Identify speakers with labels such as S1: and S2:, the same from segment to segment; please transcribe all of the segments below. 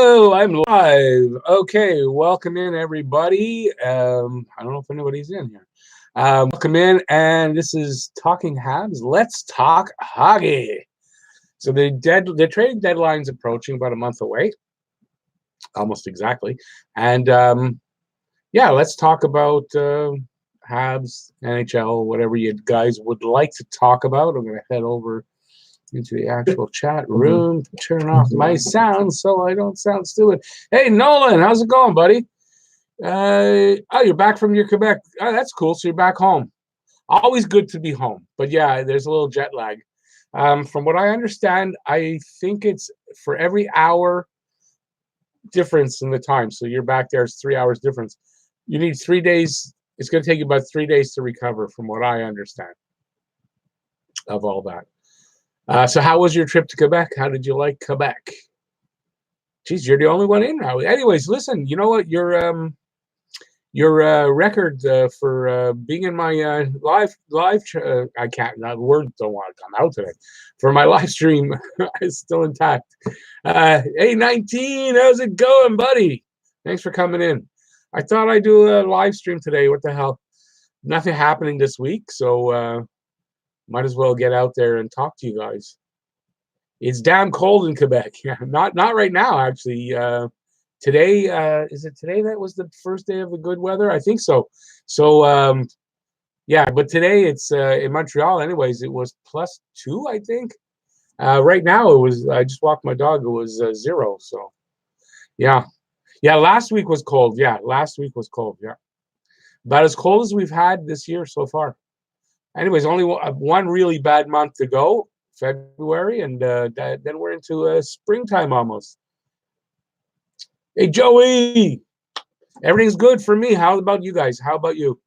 S1: Oh, I'm live. Okay, welcome in everybody. I don't know if anybody's in here. Welcome in, and this is Talking Habs. Let's talk hockey. So the trade deadline's approaching, about a month away, almost exactly. And yeah, let's talk about Habs, NHL, whatever you guys would like to talk about. I'm going to head over into the actual chat room, turn off my sound so I don't sound stupid. Hey, Nolan, how's it going, buddy? Oh, you're back from your Quebec. Oh, that's cool. So you're back home. Always good to be home. But yeah, there's a little jet lag. From what I understand, I think it's for every hour difference in the time. So you're back there, it's 3 hours difference. You need 3 days. It's going to take you about 3 days to recover, from what I understand of all that. So how was your trip to Quebec? How did you like Quebec? Geez, you're the only one in now. Anyways, listen, you know what? Your record for being in my live I can't. The words don't want to come out today. For my live stream is still intact. Hey, 19, how's it going, buddy? Thanks for coming in. I thought I'd do a live stream today. What the hell? Nothing happening this week, so might as well get out there and talk to you guys. It's damn cold in Quebec. Yeah, not right now, actually. Today, is it today that was the first day of the good weather? I think so. So, yeah, but today it's in Montreal anyways, it was +2, I think. Right now it was, I just walked my dog, it was 0. So, yeah. Yeah, last week was cold. Yeah, last week was cold. Yeah. About as cold as we've had this year so far. Anyways, only one really bad month to go, February, and then we're into springtime almost. Hey, Joey, everything's good for me. How about you guys? How about you?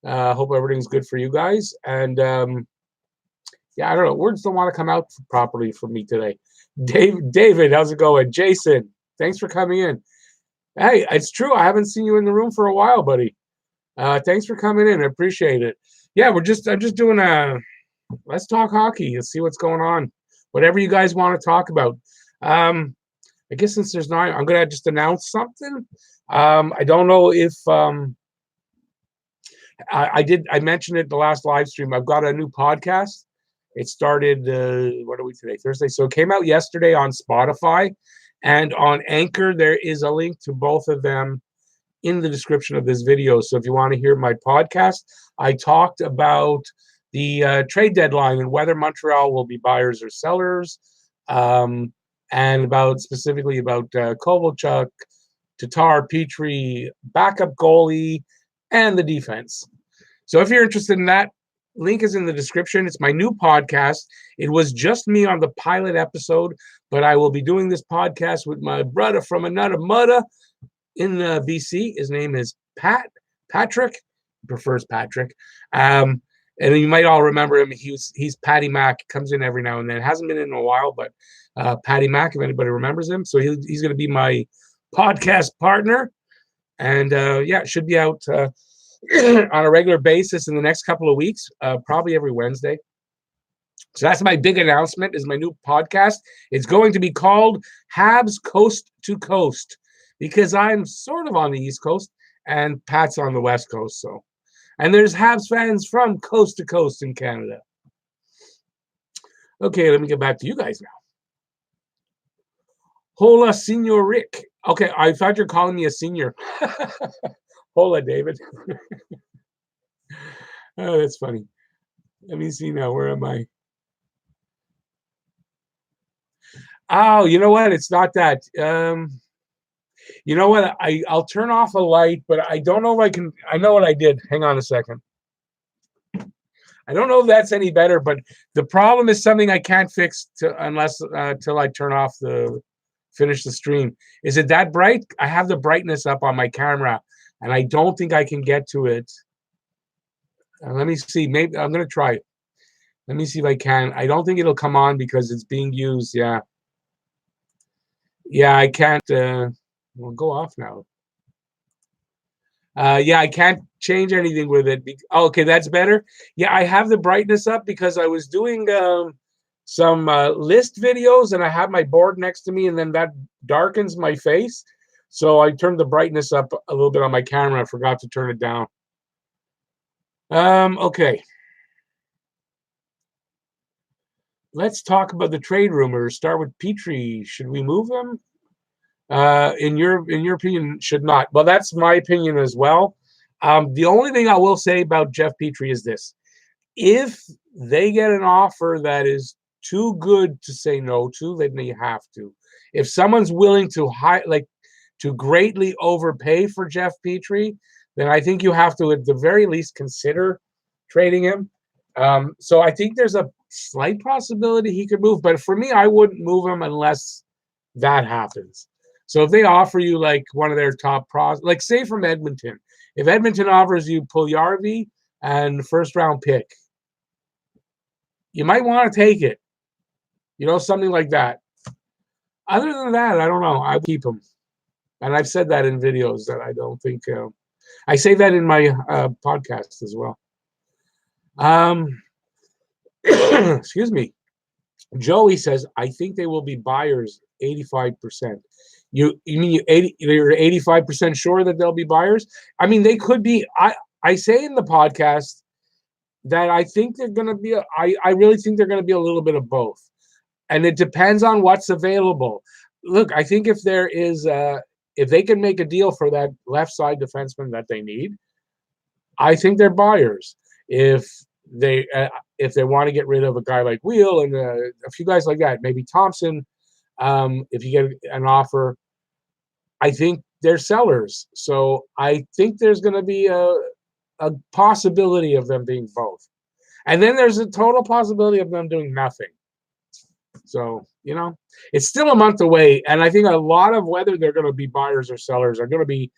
S1: Hope everything's good for you guys. And yeah, I don't know. Words don't want to come out properly for me today. David, how's it going? Jason, thanks for coming in. Hey, it's true. I haven't seen you in the room for a while, buddy. Thanks for coming in. I appreciate it. Yeah, I'm just doing let's talk hockey. Let's see what's going on. Whatever you guys want to talk about. I guess since there's not, I'm gonna just announce something. I don't know if I mentioned it the last live stream. I've got a new podcast. It started what are we today? Thursday. So it came out yesterday on Spotify and on Anchor. There is a link to both of them in the description of this video. So if you want to hear my podcast, I talked about the trade deadline and whether Montreal will be buyers or sellers, and specifically about Kovalchuk, Tatar, Petrie, backup goalie, and the defense. So if you're interested in that, link is in the description. It's my new podcast. It was just me on the pilot episode, but I will be doing this podcast with my brother from another mother in BC. His name is Patrick. He prefers Patrick. And you might all remember him. He's Patty Mack. Comes in every now and then. Hasn't been in a while, but Patty Mack, if anybody remembers him. So he's going to be my podcast partner. And yeah, it should be out on a regular basis in the next couple of weeks, probably every Wednesday. So that's my big announcement, is my new podcast. It's going to be called Habs Coast to Coast, because I'm sort of on the East Coast and Pat's on the West Coast. So, and there's Habs fans from coast to coast in Canada. Okay, let me get back to you guys now. Hola, Senor Rick. Okay, I thought you're calling me a senior. Hola, David. Oh, that's funny. Let me see now. Where am I? Oh, you know what? It's not that. You know what? I'll turn off a light, but I don't know if I can. I know what I did. Hang on a second. I don't know if that's any better, but the problem is something I can't fix unless till I finish the stream. Is it that bright? I have the brightness up on my camera, and I don't think I can get to it. Let me see. Maybe I'm gonna try it. Let me see if I can. I don't think it'll come on because it's being used. Yeah. Yeah, I can't. We'll go off now. Yeah, I can't change anything with it. Oh, okay, that's better. Yeah, I have the brightness up because I was doing some list videos, and I have my board next to me, and then that darkens my face. So I turned the brightness up a little bit on my camera. I forgot to turn it down. Okay. Let's talk about the trade rumors. Start with Petrie. Should we move them? In your opinion, should not. Well, that's my opinion as well. The only thing I will say about Jeff Petrie is this: if they get an offer that is too good to say no to, then they have to. If someone's willing to to greatly overpay for Jeff Petrie, then I think you have to, at the very least, consider trading him. So I think there's a slight possibility he could move, but for me, I wouldn't move him unless that happens. So if they offer you like one of their top pros, like say from Edmonton, if Edmonton offers you Puljujarvi and first round pick, you might want to take it. You know, something like that. Other than that, I don't know. I keep him, and I've said that in videos that I don't think. I say that in my podcast as well. Excuse me. Joey says, I think they will be buyers 85%. You mean you're 85% sure that they'll be buyers? I mean, they could be. I say in the podcast that I think they're going to be, I really think they're going to be a little bit of both. And it depends on what's available. Look, I think if there is, if they can make a deal for that left side defenseman that they need, I think they're buyers. If they want to get rid of a guy like Wheel and a few guys like that, maybe Thompson, if you get an offer, I think they're sellers. So I think there's going to be a possibility of them being both. And then there's a total possibility of them doing nothing. So, you know, it's still a month away. And I think a lot of whether they're going to be buyers or sellers are going to be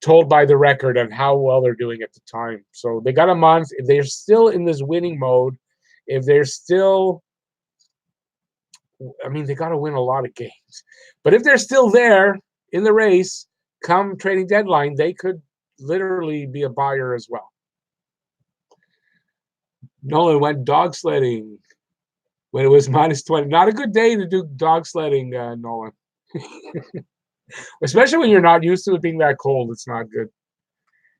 S1: told by the record and how well they're doing at the time. So they got a month. If they're still in this winning mode, if they're still, I mean, they got to win a lot of games. But if they're still there in the race, come trading deadline, they could literally be a buyer as well. Nolan went dog sledding when it was minus 20. Not a good day to do dog sledding, Nolan. Especially when you're not used to it being that cold. It's not good.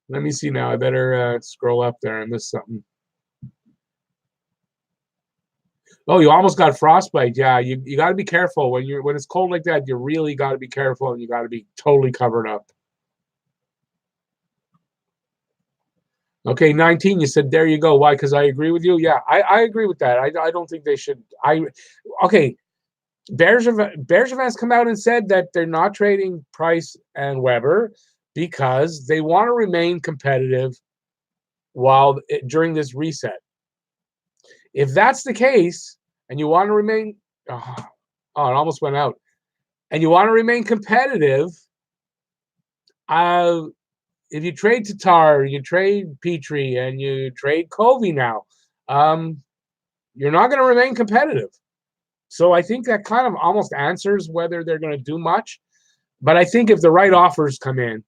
S1: Let me see now. I better scroll up there. I missed something. Oh, you almost got frostbite. Yeah, you got to be careful when it's cold like that. You really got to be careful, and you got to be totally covered up. Okay, 19. You said there you go. Why? Because I agree with you. Yeah, I agree with that. I don't think they should. Okay. Bergevin's come out and said that they're not trading Price and Weber because they want to remain competitive during this reset. If that's the case, and you want to remain, oh, it almost went out, and you want to remain competitive, if you trade Tatar, you trade Petrie, and you trade Covey now, you're not going to remain competitive. So I think that kind of almost answers whether they're going to do much. But I think if the right offers come in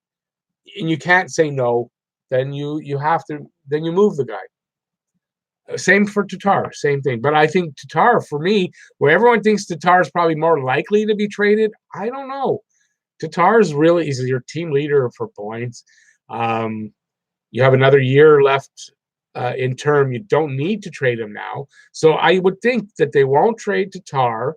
S1: and you can't say no, then you have to, then you move the guy. Same for Tatar, same thing. But I think Tatar, for me, where everyone thinks Tatar is probably more likely to be traded, I don't know. Tatar is really, he's your team leader for points. You have another year left in term. You don't need to trade him now. So I would think that they won't trade Tatar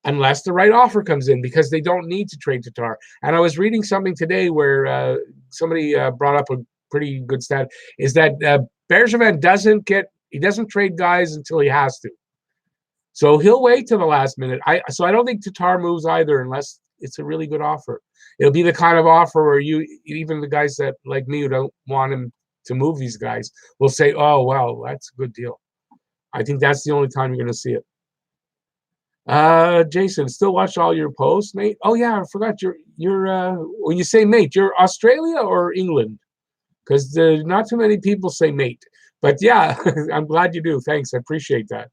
S1: unless the right offer comes in, because they don't need to trade Tatar. And I was reading something today where somebody brought up a pretty good stat, is that Bergevin doesn't trade guys until he has to. So he'll wait till the last minute. So I don't think Tatar moves either unless it's a really good offer. It'll be the kind of offer where even the guys that like me who don't want him to move these guys will say, oh, well, that's a good deal. I think that's the only time you're going to see it. Jason, still watch all your posts, mate? Oh, yeah, I forgot you're when you say mate, you're Australia or England? Because not too many people say mate. But yeah, I'm glad you do. Thanks. I appreciate that.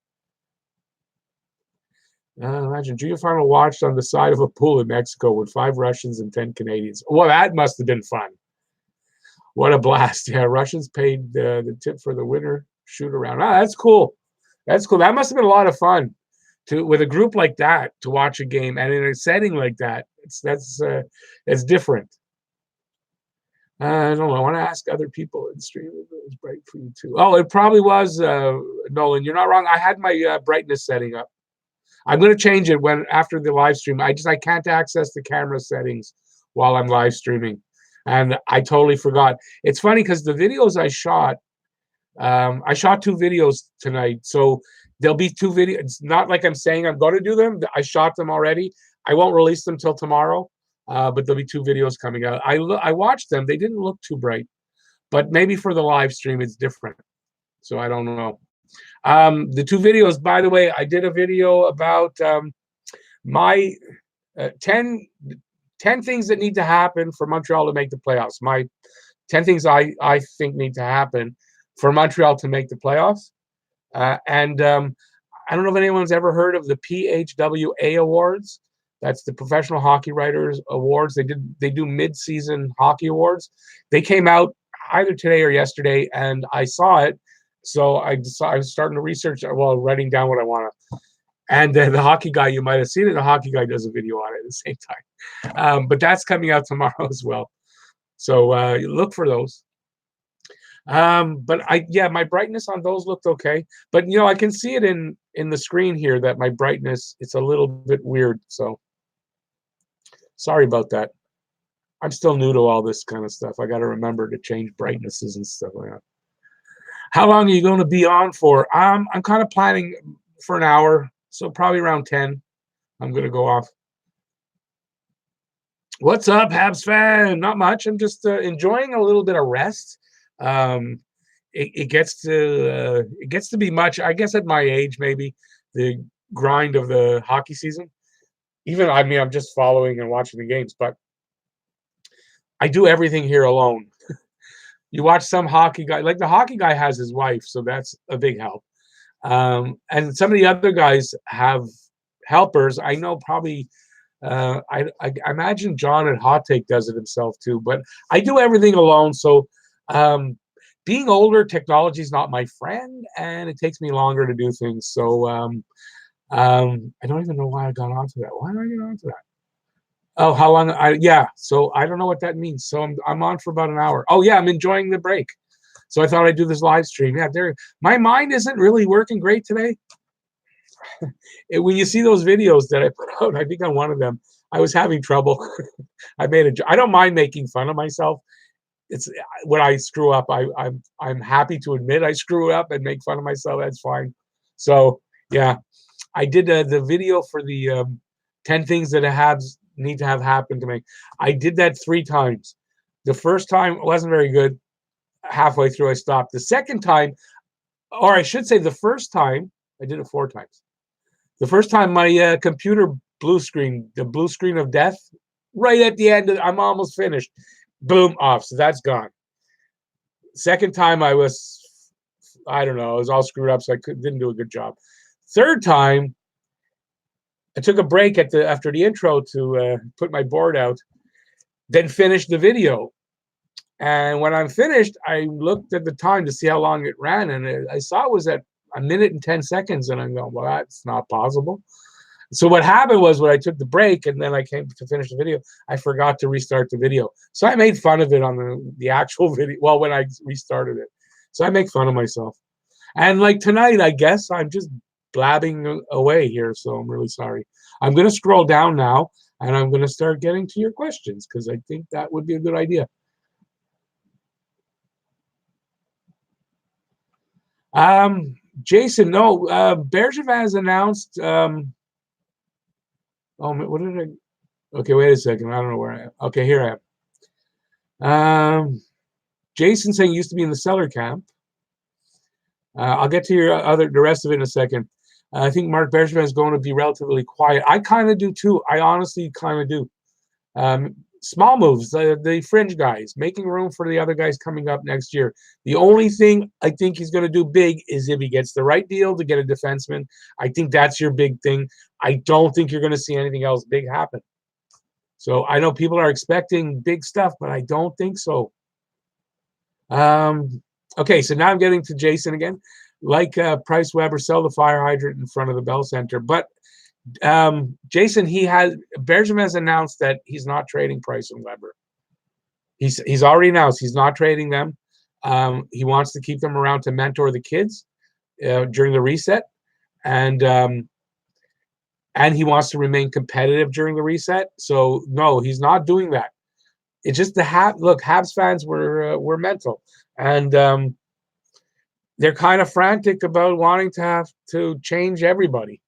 S1: Imagine junior final watched on the side of a pool in Mexico with 5 Russians and 10 Canadians. Well, that must have been fun. What a blast. Yeah, Russians paid the tip for the winner shoot around. That's cool. That's cool. That must have been a lot of fun with a group like that to watch a game and in a setting like that. It's different. I don't know. I want to ask other people in stream if it was bright for you too. Oh, it probably was, Nolan. You're not wrong. I had my brightness setting up. I'm going to change it after the live stream. I can't access the camera settings while I'm live streaming, and I totally forgot. It's funny because the videos I shot 2 videos tonight, so there'll be 2 videos. It's not like I'm saying I'm going to do them. I shot them already. I won't release them till tomorrow, but there'll be 2 videos coming out. I watched them. They didn't look too bright, but maybe for the live stream it's different. So I don't know. The 2 videos, by the way, I did a video about my 10 things that need to happen for Montreal to make the playoffs. My 10 things I think need to happen for Montreal to make the playoffs. And I don't know if anyone's ever heard of the PHWA Awards. That's the Professional Hockey Writers Awards. They do mid-season hockey awards. They came out either today or yesterday, and I saw it. So I was starting to research while writing down what I want to. And the hockey guy, you might have seen it. The hockey guy does a video on it at the same time. But that's coming out tomorrow as well. So look for those. But my brightness on those looked okay. But I can see it in the screen here that my brightness, it's a little bit weird. So sorry about that. I'm still new to all this kind of stuff. I got to remember to change brightnesses and stuff like that. How long are you going to be on for? I'm kind of planning for an hour, so probably around 10. I'm going to go off. What's up, Habs fan? Not much. I'm just enjoying a little bit of rest. It gets to be much, I guess, at my age, maybe the grind of the hockey season. I'm just following and watching the games, but I do everything here alone. You watch some hockey guy, like the hockey guy has his wife, so that's a big help. And some of the other guys have helpers. I know probably, I imagine John at Hot Take does it himself too, but I do everything alone. So being older, technology is not my friend, and it takes me longer to do things. So I don't even know why I got onto that. Why did I get onto that? Oh, how long? So I don't know what that means. So I'm on for about an hour. Oh yeah, I'm enjoying the break. So I thought I'd do this live stream. Yeah, my mind isn't really working great today. When you see those videos that I put out, I think on one of them, I was having trouble. I don't mind making fun of myself. It's when I screw up, I'm happy to admit I screw up and make fun of myself. That's fine. So yeah, I did the video for the 10 things that Habs need to have happen to me. I did that 3 times. The first time wasn't very good. Halfway through, I stopped. The second time, or I should say, the first time, I did it 4 times. The first time, my computer the blue screen of death, right at the end, I'm almost finished. Boom, off. So that's gone. Second time, I was all screwed up, so I didn't do a good job. Third time, I took a break after the intro to put my board out, then finished the video. And when I'm finished, I looked at the time to see how long it ran, and I saw it was at 1 minute and 10 seconds. And I'm going, well, that's not possible. So what happened was when I took the break and then I came to finish the video, I forgot to restart the video. So I made fun of it on the actual video. Well, when I restarted it. So I make fun of myself. And like tonight, I guess I'm just blabbing away here. So I'm really sorry. I'm going to scroll down now and I'm going to start getting to your questions because I think that would be a good idea. Jason, no, Bergevin has announced. Oh, what did I? Okay, wait a second. I don't know where I am. Okay, here I am. Jason saying used to be in the Cellar camp. I'll get to the rest of it in a second. I think Marc Bergevin is going to be relatively quiet. I kind of do too. I honestly kind of do. Small moves, the fringe guys, making room for the other guys coming up next year. The only thing I think he's going to do big is if he gets the right deal to get a defenseman. I think that's your big thing. I don't think you're going to see anything else big happen. So I know people are expecting big stuff, but I don't think so. Okay, so now I'm getting to Jason again. like Price Weber, sell the fire hydrant in front of the Bell Center. But Jason, Bergevin has announced that he's not trading Price and Weber. He's already announced he's not trading them. He wants to keep them around to mentor the kids during the reset, and he wants to remain competitive during the reset. So no, he's not doing that. It's just Habs fans were mental, and they're kind of frantic about wanting to have to change everybody.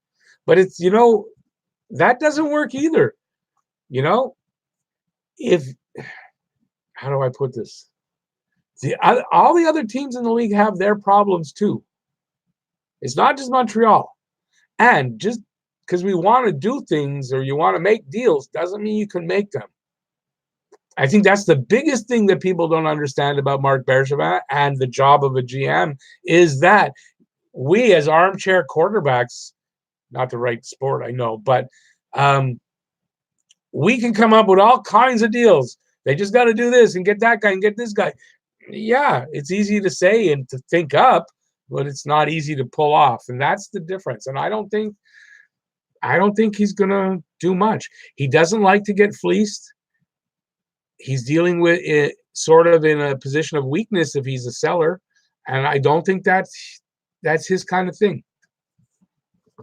S1: But it's, that doesn't work either. If, how do I put this? All the other teams in the league have their problems too. It's not just Montreal. And just because we want to do things or you want to make deals doesn't mean you can make them. I think that's the biggest thing that people don't understand about Marc Bergevin and the job of a GM is that we as armchair quarterbacks, not the right sport, I know, but we can come up with all kinds of deals. They just got to do this and get that guy and get this guy. Yeah, it's easy to say and to think up, but it's not easy to pull off. And that's the difference. And I don't think he's going to do much. He doesn't like to get fleeced. He's dealing with it sort of in a position of weakness if he's a seller. And I don't think that's his kind of thing.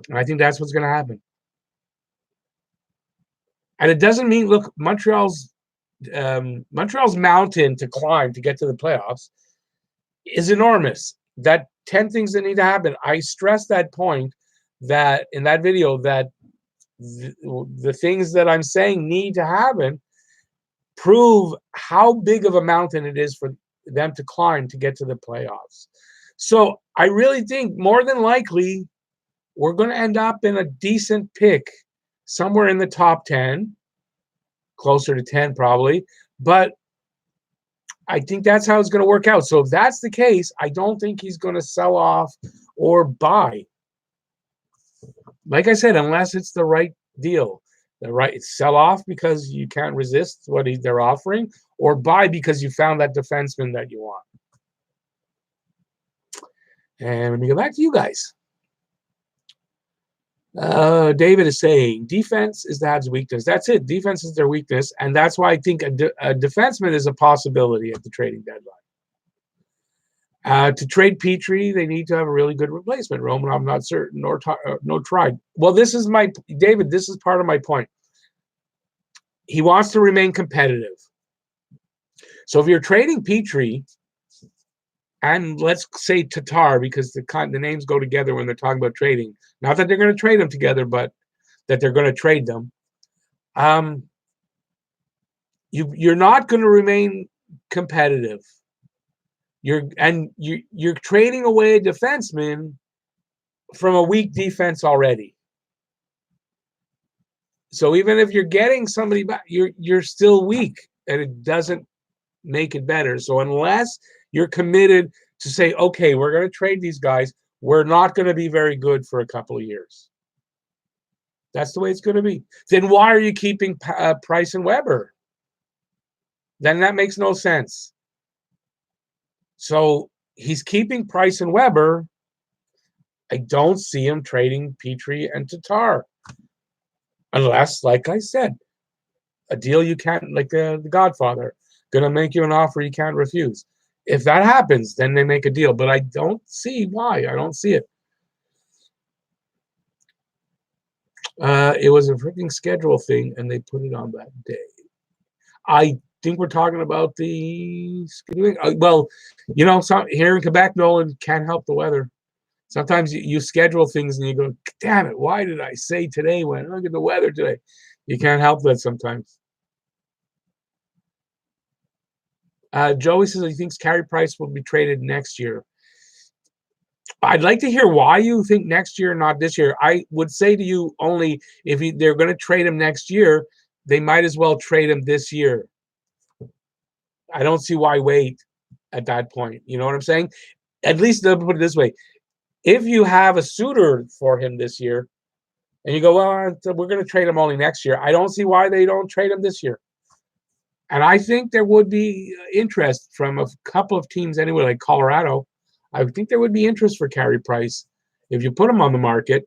S1: And I think that's what's going to happen. And it doesn't mean, look, Montreal's mountain to climb to get to the playoffs is enormous. That 10 things that need to happen. I stressed that point that in that video that the things that I'm saying need to happen prove how big of a mountain it is for them to climb to get to the playoffs. So I really think more than likely we're going to end up in a decent pick somewhere in the top 10, closer to 10 probably. But I think that's how it's going to work out. So if that's the case, I don't think he's going to sell off or buy. Like I said, unless it's the right deal. The right sell off because you can't resist what they're offering, or buy because you found that defenseman that you want. And let me go back to you guys. David is saying defense is the Habs' weakness. That's it. Defense is their weakness, and that's why I think a defenseman is a possibility at the trading deadline. To trade Petrie, they need to have a really good replacement. Roman, I'm not certain, nor tried. Well, this is David, this is part of my point. He wants to remain competitive. So if you're trading Petrie, and let's say Tatar, because the names go together when they're talking about trading. Not that they're going to trade them together, but that they're going to trade them. You're not going to remain competitive. You're trading away a defenseman from a weak defense already. So even if you're getting somebody back, you're still weak, and it doesn't make it better. So unless you're committed to say, okay, we're going to trade these guys, we're not going to be very good for a couple of years. That's the way it's going to be. Then why are you keeping Price and Weber? Then that makes no sense. So he's keeping Price and Weber. I don't see him trading Petrie and Tatar. Unless, like I said, a deal you can't, like the Godfather, going to make you an offer you can't refuse. If that happens, then they make a deal. But I don't see why. I don't see it. It was a freaking schedule thing, and they put it on that day. I think we're talking about the scheduling. Well, here in Quebec, Nolan can't help the weather. Sometimes you schedule things and you go, damn it, why did I say today when look at the weather today? You can't help that sometimes. Joey says he thinks Carey Price will be traded next year. I'd like to hear why you think next year, not this year. I would say to you only if they're going to trade him next year, they might as well trade him this year. I don't see why wait at that point. You know what I'm saying? At least they'll put it this way. If you have a suitor for him this year and you go, well, we're going to trade him only next year, I don't see why they don't trade him this year. And I think there would be interest from a couple of teams anyway, like Colorado. I think there would be interest for Carey Price if you put him on the market.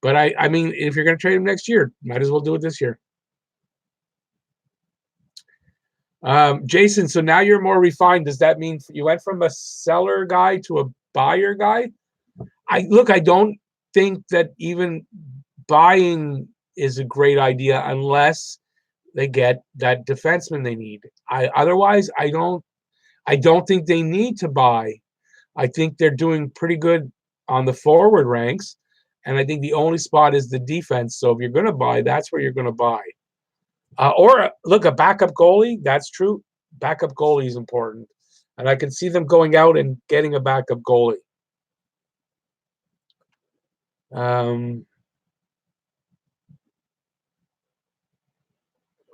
S1: But I mean, if you're going to trade him next year, might as well do it this year. Jason, so now you're more refined. Does that mean you went from a seller guy to a buyer guy? I don't think that even buying is a great idea unless they get that defenseman they need. Otherwise, I don't think they need to buy. I think they're doing pretty good on the forward ranks, and I think the only spot is the defense. So if you're going to buy, that's where you're going to buy. Or look, a backup goalie. That's true. Backup goalie is important, and I can see them going out and getting a backup goalie.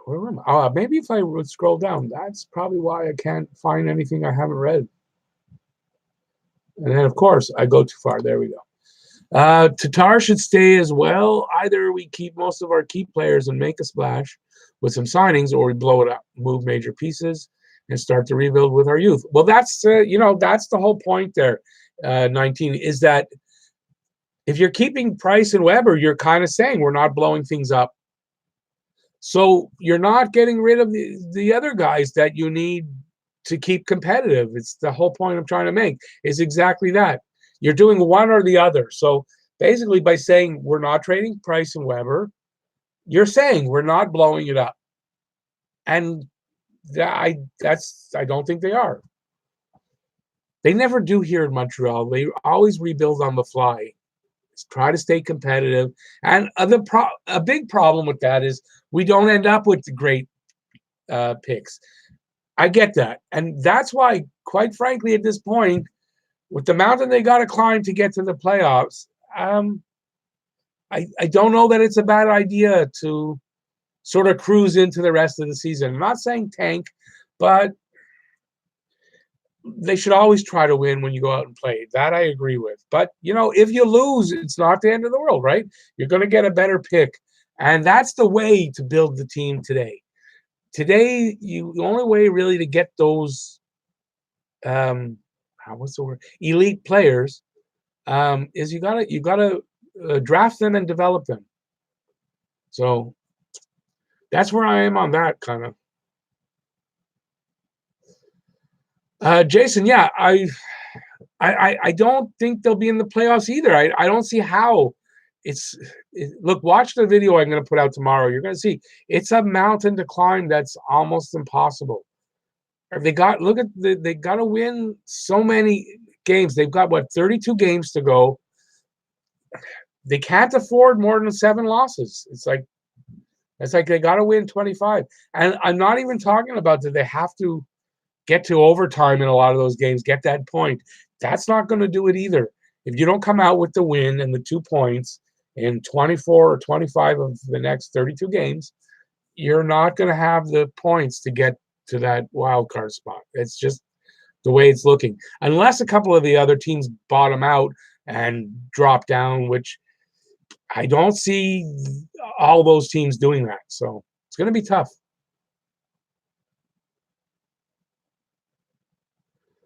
S1: Where am I? Maybe if I would scroll down, that's probably why I can't find anything I haven't read. And then, of course, I go too far. There we go. Tatar should stay as well. Either we keep most of our key players and make a splash with some signings, or we blow it up, move major pieces, and start to rebuild with our youth. Well, that's that's the whole point there. 19 is that if you're keeping Price and Weber, you're kind of saying we're not blowing things up. So you're not getting rid of the other guys that you need to keep competitive. It's the whole point I'm trying to make is exactly that. You're doing one or the other. So basically by saying we're not trading Price and Weber, you're saying we're not blowing it up. And I don't think they are. They never do here in Montreal. They always rebuild on the fly. Try to stay competitive. And a big problem with that is we don't end up with the great picks. I get that. And that's why, quite frankly, at this point, with the mountain they got to climb to get to the playoffs, I don't know that it's a bad idea to sort of cruise into the rest of the season. I'm not saying tank, but they should always try to win when you go out and play. That I agree with. But, if you lose, it's not the end of the world, right? You're going to get a better pick. And that's the way to build the team today. Today, the only way really to get those, what's the word? Elite players, is you gotta draft them and develop them. So that's where I am on that kind of. Jason, yeah, I don't think they'll be in the playoffs either. I don't see how. Look, watch the video I'm going to put out tomorrow. You're going to see it's a mountain to climb that's almost impossible. They got to win so many games. They've got 32 games to go. They can't afford more than 7 losses. It's like they got to win 25. And I'm not even talking about that they have to get to overtime in a lot of those games, get that point. That's not going to do it either. If you don't come out with the win and the 2 points in 24 or 25 of the next 32 games, you're not going to have the points to get to that wild card spot. It's just the way it's looking. Unless a couple of the other teams bottom out and drop down, which I don't see all those teams doing that. So it's going to be tough.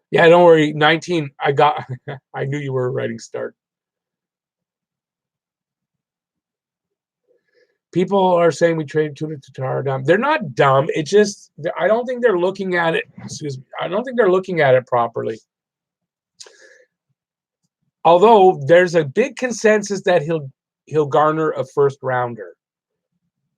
S1: Yeah, don't worry. 19, I knew you were writing start. People are saying we traded Tuna Tatar dumb. They're not dumb. It's just I don't think they're looking at it. Excuse me. I don't think they're looking at it properly. Although there's a big consensus that he'll garner a first rounder,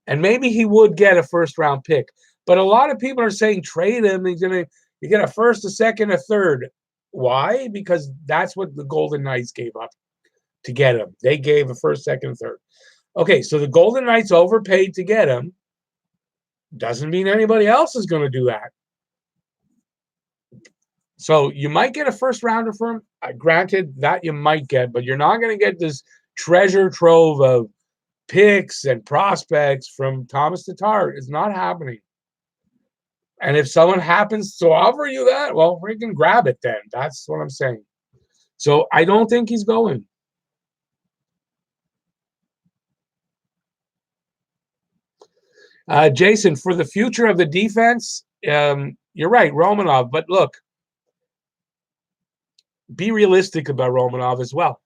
S1: and maybe he would get a first round pick. But a lot of people are saying trade him. You get a first, a second, a third. Why? Because that's what the Golden Knights gave up to get him. They gave a first, second, third. Okay, so the Golden Knights overpaid to get him. Doesn't mean anybody else is going to do that. So you might get a first rounder for him. Granted, that you might get, but you're not going to get this treasure trove of picks and prospects from Thomas Tatar. It's not happening. And if someone happens to offer you that, well, freaking grab it then. That's what I'm saying. So I don't think he's going. Jason, for the future of the defense, you're right, Romanov. But look, be realistic about Romanov as well.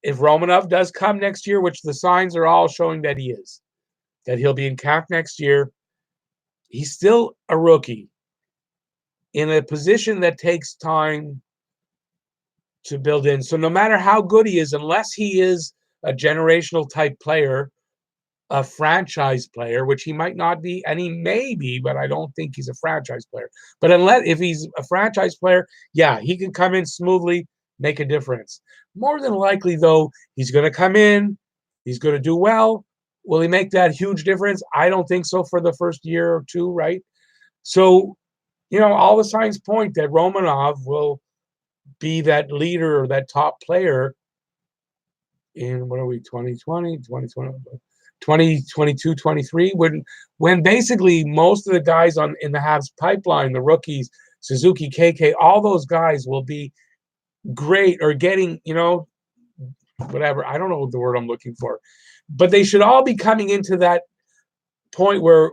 S1: If Romanov does come next year, which the signs are all showing that he is, that he'll be in camp next year, he's still a rookie in a position that takes time to build in. So no matter how good he is, unless he is a generational type player, a franchise player, which he might not be, and he may be, but I don't think he's a franchise player. But if he's a franchise player, yeah, he can come in smoothly, make a difference. More than likely, though, he's going to come in, he's going to do well. Will he make that huge difference? I don't think so for the first year or two, right? So, all the signs point that Romanov will be that leader or that top player in, what are we, 2020, 2020, 2022, 23, when basically most of the guys in the Habs pipeline, the rookies, Suzuki, KK, all those guys will be great or getting, whatever. I don't know the word I'm looking for. But they should all be coming into that point where,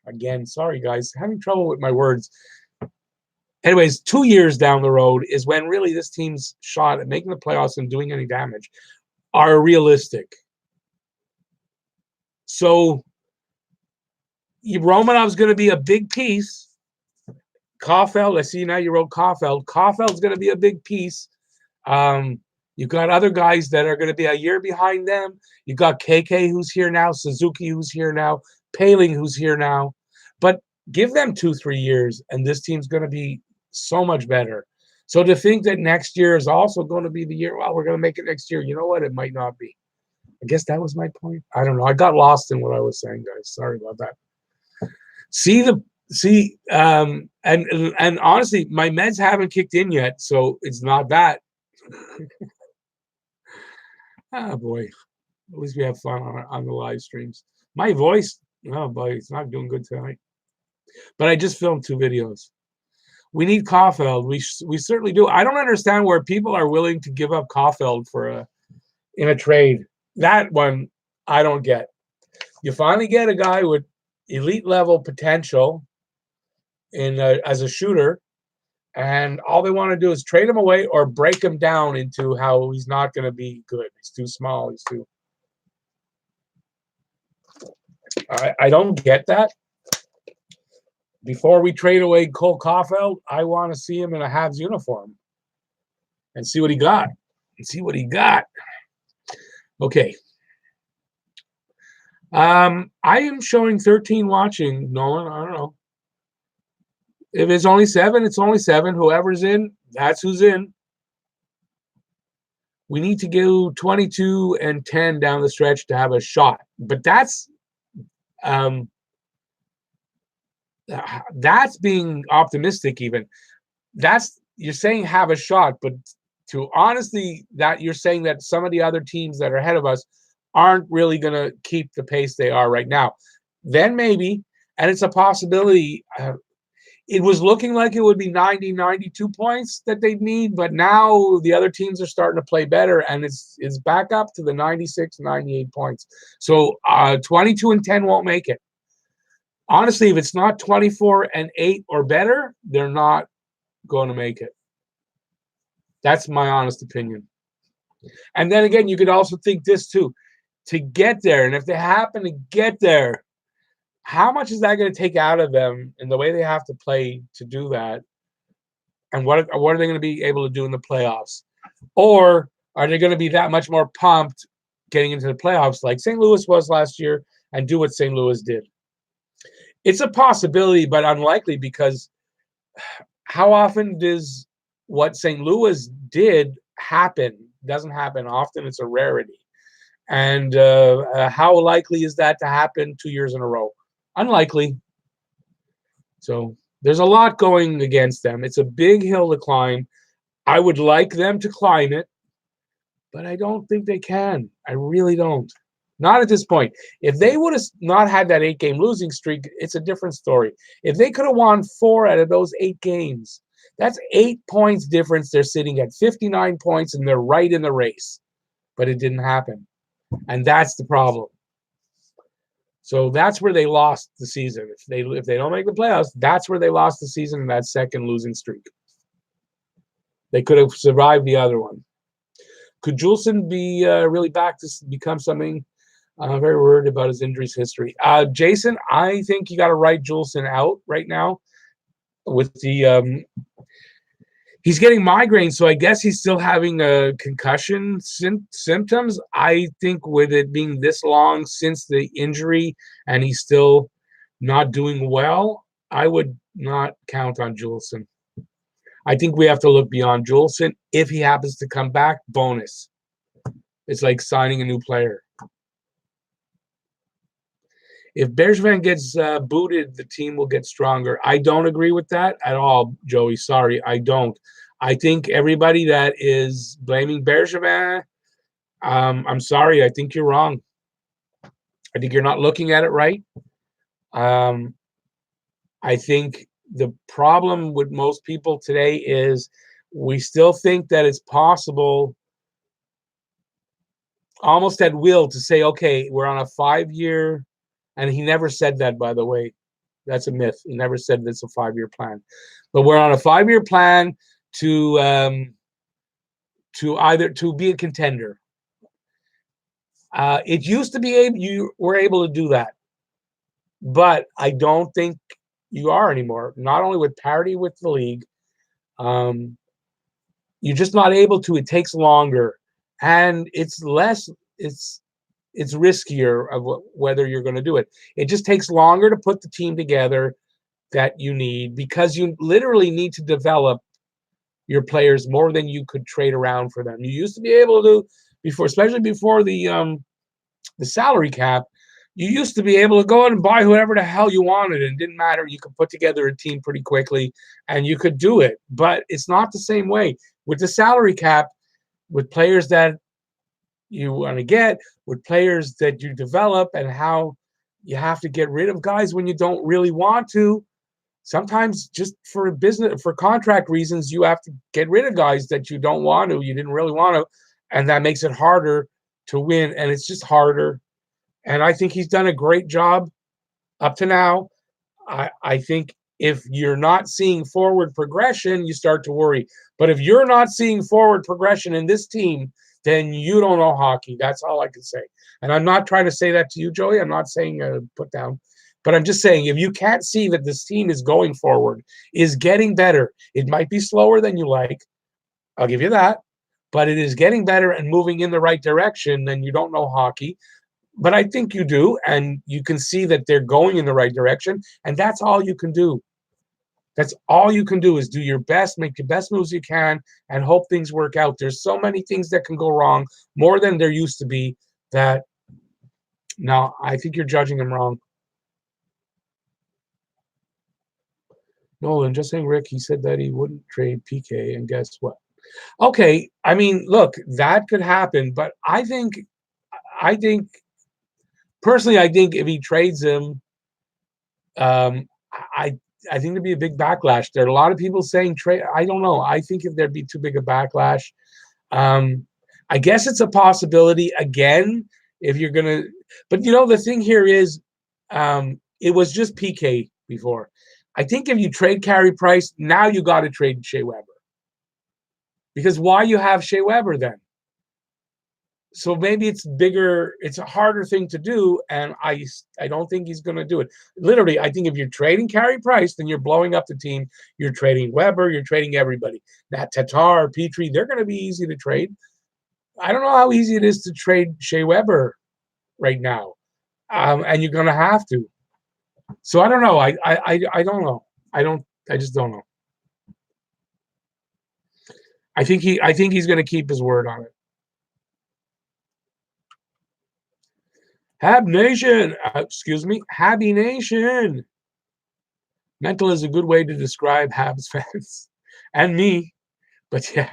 S1: again, sorry, guys, having trouble with my words. Anyways, 2 years down the road is when really this team's shot at making the playoffs and doing any damage are realistic. So Romanov's going to be a big piece. Caulfield, I see now you wrote Caulfield. Caulfield's going to be a big piece. You've got other guys that are going to be a year behind them. You've got KK who's here now, Suzuki who's here now, Paling who's here now. But give them 2-3 years, and this team's going to be so much better. So to think that next year is also going to be the year, well, we're going to make it next year. You know what? It might not be. I guess that was my point. I don't know. I got lost in what I was saying, guys. Sorry about that. And honestly, my meds haven't kicked in yet, so it's not that. Oh boy, at least we have fun on the live streams. My voice, oh boy, it's not doing good tonight. But I just filmed 2 videos. We need Caulfield. We certainly do. I don't understand where people are willing to give up Caulfield in a trade. That one I don't get. You finally get a guy with elite level potential as a shooter, and all they want to do is trade him away or break him down into how he's not going to be good. He's too small. He's too. I don't get that. Before we trade away Cole Caulfield, I want to see him in a Habs uniform and see what he got. Okay. I am showing 13 watching, Nolan. I don't know. If it's only 7, it's only 7. Whoever's in, that's who's in. We need to go 22 and 10 down the stretch to have a shot. But that's being optimistic even. You're saying have a shot, but to honestly, that you're saying that some of the other teams that are ahead of us aren't really going to keep the pace they are right now. Then maybe, and it's a possibility. It was looking like it would be 90, 92 points that they'd need, but now the other teams are starting to play better, and it's back up to the 96, 98 points. So 22 and 10 won't make it. Honestly, if it's not 24 and 8 or better, they're not going to make it. That's my honest opinion. And then again, you could also think this too. To get there, and if they happen to get there, how much is that going to take out of them in the way they have to play to do that? And what are they going to be able to do in the playoffs? Or are they going to be that much more pumped getting into the playoffs like St. Louis was last year and do what St. Louis did? It's a possibility, but unlikely, because how often does what St. Louis did happen? It doesn't happen often. It's a rarity. And how likely is that to happen 2 years in a row? Unlikely. So there's a lot going against them. It's a big hill to climb. I would like them to climb it, but I don't think they can. I really don't. Not at this point. If they would have not had that 8-game losing streak, it's a different story. If they could have won 4 out of those 8 games, that's 8 points difference. They're sitting at 59 points, and they're right in the race. But it didn't happen. And that's the problem. So that's where they lost the season. If they don't make the playoffs, that's where they lost the season in that second losing streak. They could have survived the other one. Could Juleson be really back to become something? I'm very worried about his injuries history. Jason, I think you got to write Juleson out right now with the he's getting migraines, so I guess he's still having concussion symptoms. I think with it being this long since the injury and he's still not doing well, I would not count on Juleson. I think we have to look beyond Juleson. If he happens to come back, bonus. It's like signing a new player. If Bergevin gets booted, the team will get stronger. I don't agree with that at all, Joey. Sorry, I don't. I think everybody that is blaming Bergevin, I'm sorry. I think you're wrong. I think you're not looking at it right. I think the problem with most people today is we still think that it's possible almost at will to say, okay, we're on a 5-year, and he never said that, by the way. That's a myth. He never said it's a 5-year plan. But we're on a 5-year plan to either to be a contender. It used to be you were able to do that, but I don't think you are anymore. Not only with parity with the league, you're just not able to. It takes longer, and it's less. It's riskier of whether you're going to do it. It just takes longer to put the team together that you need because you literally need to develop your players more than you could trade around for them. You used to be able to before, especially before the salary cap. You used to be able to go out and buy whoever the hell you wanted, and it didn't matter. You could put together a team pretty quickly, and you could do it. But it's not the same way with the salary cap. With players that you want to get, with players that you develop, and how you have to get rid of guys when you don't really want to. Sometimes just for business, for contract reasons, you have to get rid of guys that you don't want to, you didn't really want to, and that makes it harder to win, and it's just harder. And I think he's done a great job up to now. I think if you're not seeing forward progression, you start to worry. But if you're not seeing forward progression in this team, then you don't know hockey. That's all I can say. And I'm not trying to say that to you, Joey. I'm not saying put down. But I'm just saying, if you can't see that this team is going forward, is getting better, it might be slower than you like. I'll give you that. But it is getting better and moving in the right direction, then you don't know hockey. But I think you do, and you can see that they're going in the right direction, and that's all you can do. That's all you can do is do your best, make the best moves you can, and hope things work out. There's so many things that can go wrong, more than there used to be, that no, I think you're judging them wrong. Nolan, just saying, Rick, he said that he wouldn't trade PK, and guess what? Okay, I mean, look, that could happen, but I think personally, I think if he trades him, I I think there'd be a big backlash. There are a lot of people saying trade. I don't know. I think if there'd be too big a backlash, I guess it's a possibility again if you're gonna. But the thing here is, it was just PK before. I think if you trade Carey Price, now you got to trade Shea Weber. Because why you have Shea Weber then? So maybe it's bigger, it's a harder thing to do, and I don't think he's going to do it. Literally, I think if you're trading Carey Price, then you're blowing up the team. You're trading Weber, you're trading everybody. That Tatar, Petrie, they're going to be easy to trade. I don't know how easy it is to trade Shea Weber right now, and you're going to have to. So I don't know. I don't know. I just don't know. I think he's going to keep his word on it. Hab Nation, excuse me, Habby Nation. Mental is a good way to describe Habs fans and me, but yeah.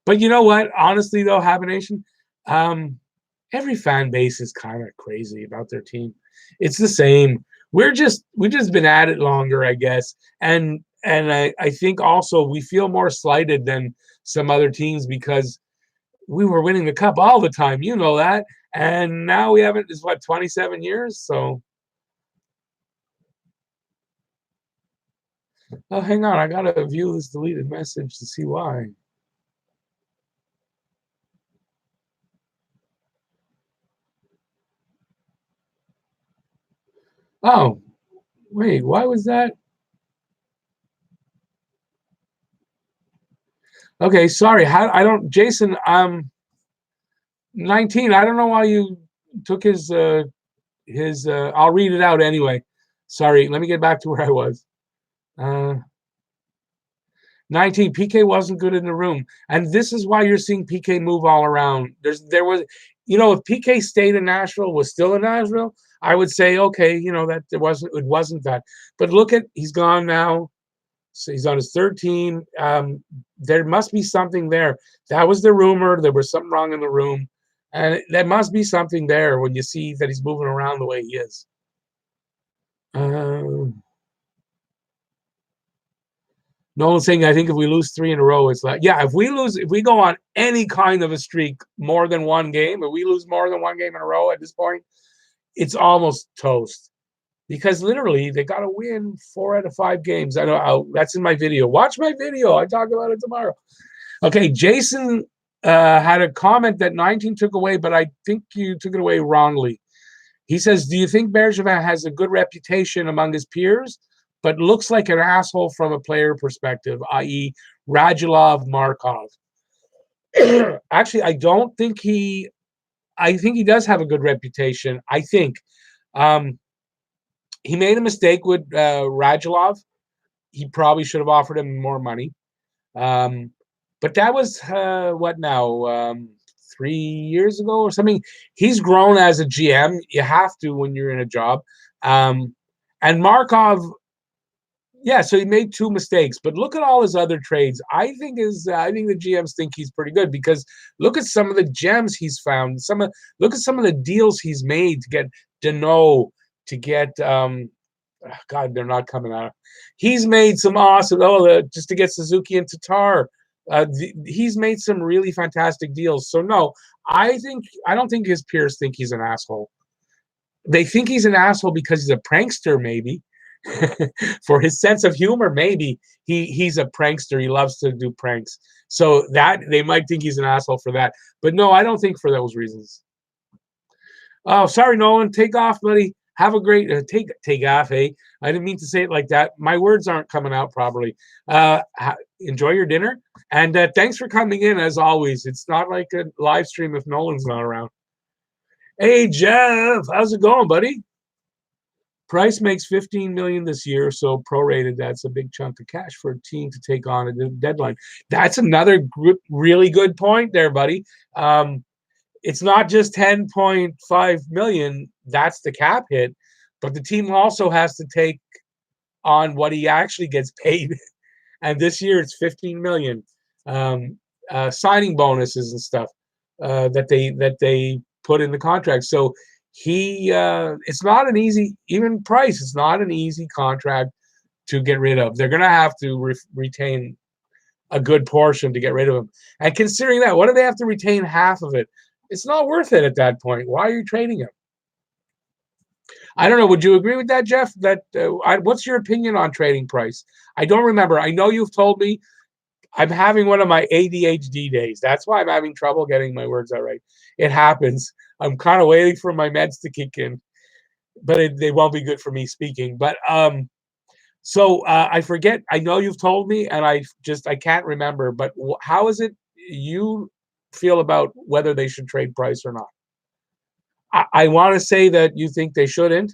S1: But you know what? Honestly, though, Habby Nation, every fan base is kind of crazy about their team. It's the same. We've just been at it longer, I guess, and I think also we feel more slighted than some other teams because we were winning the cup all the time. You know that. And now we haven't, is what, 27 years? So, oh, hang on. I got to view this deleted message to see why. Oh, wait, why was that? Okay, sorry. How I don't Jason, 19. I don't know why you took his I'll read it out anyway. Sorry, let me get back to where I was. Uh 19, PK wasn't good in the room. And this is why you're seeing PK move all around. There was, if PK stayed in Nashville, was still in Nashville, I would say, okay, that it wasn't that. But look at, he's gone now. So he's on his third team. There must be something there. That was the rumor. There was something wrong in the room. And there must be something there when you see that he's moving around the way he is. Nolan's saying, I think if we lose 3 in a row, it's like, yeah, if we go on any kind of a streak, more than one game, if we lose more than one game in a row at this point, it's almost toast. Because literally, they got to win 4 out of 5 games. I know that's in my video. Watch my video. I talk about it tomorrow. Okay, Jason had a comment that 19 took away, but I think you took it away wrongly. He says, do you think Bergevin has a good reputation among his peers, but looks like an asshole from a player perspective, i.e. Radulov, Markov? Actually, I think he does have a good reputation. I think he made a mistake with Radulov. He probably should have offered him more money. But that was, what now, 3 years ago or something. He's grown as a GM. You have to when you're in a job. And Markov, yeah, so he made 2 mistakes, but look at all his other trades. I think the GMs think he's pretty good because look at some of the gems he's found. Look at some of the deals he's made to get Deneau, to get God, they're not coming out. He's made some awesome just to get Suzuki and Tatar. He's made some really fantastic deals. So no, I don't think his peers think he's an asshole. They think he's an asshole because he's a prankster, maybe. For his sense of humor, maybe he's a prankster. He loves to do pranks. So that they might think he's an asshole for that. But no, I don't think for those reasons. Oh, sorry, Nolan. Take off, buddy. Have a great take off, eh? I didn't mean to say it like that. My words aren't coming out properly. Enjoy your dinner, and thanks for coming in as always. It's not like a live stream if Nolan's not around. Hey, Jeff, how's it going, buddy? Price makes $15 million this year, so prorated, that's a big chunk of cash for a team to take on at the deadline. That's another really good point there, buddy. It's not just 10.5 million, that's the cap hit, but the team also has to take on what he actually gets paid. And this year it's 15 million. Signing bonuses and stuff that they put in the contract. So it's not an easy, even Price, it's not an easy contract to get rid of. They're going to have to retain a good portion to get rid of him. And considering that, what do they have to retain half of it? It's not worth it at that point. Why are you trading him? I don't know. Would you agree with that, Jeff? What's your opinion on trading Price? I don't remember. I know you've told me. I'm having one of my ADHD days. That's why I'm having trouble getting my words out right. It happens. I'm kind of waiting for my meds to kick in, but they won't be good for me speaking. But so I forget. I know you've told me, and I can't remember. But how is it you feel about whether they should trade Price or not? I want to say that you think they shouldn't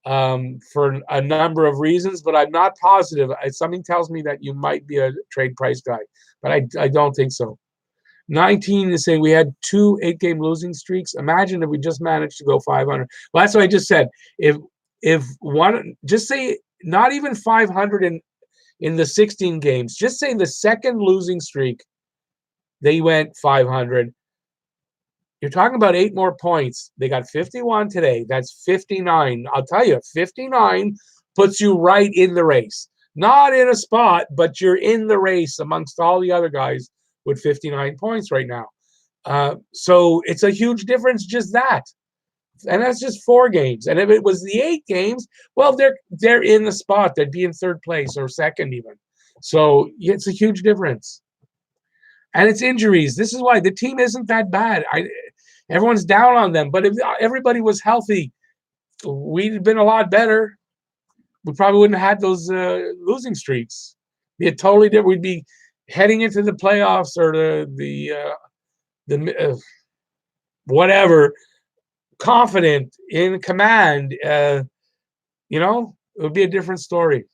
S1: for a number of reasons, but I'm not positive. Something tells me that you might be a trade Price guy, but I don't think so. 19 is saying we had 2 8-game losing streaks. Imagine if we just managed to go 500. Well, that's what I just said. If one, just say not even 500 in the 16 games, just say the second losing streak, they went 500. You're talking about 8 more points. They got 51 today. That's 59. I'll tell you, 59 puts you right in the race. Not in a spot, but you're in the race amongst all the other guys with 59 points right now. So it's a huge difference, just that. And that's just 4 games. And if it was the 8 games, well, they're in the spot. They'd be in third place or second even. So it's a huge difference. And it's injuries. This is why the team isn't that bad. Everyone's down on them. But if everybody was healthy, we'd been a lot better. We probably wouldn't have had those losing streaks. Be a totally different. We'd be heading into the playoffs or the whatever, confident, in command. You know, it would be a different story.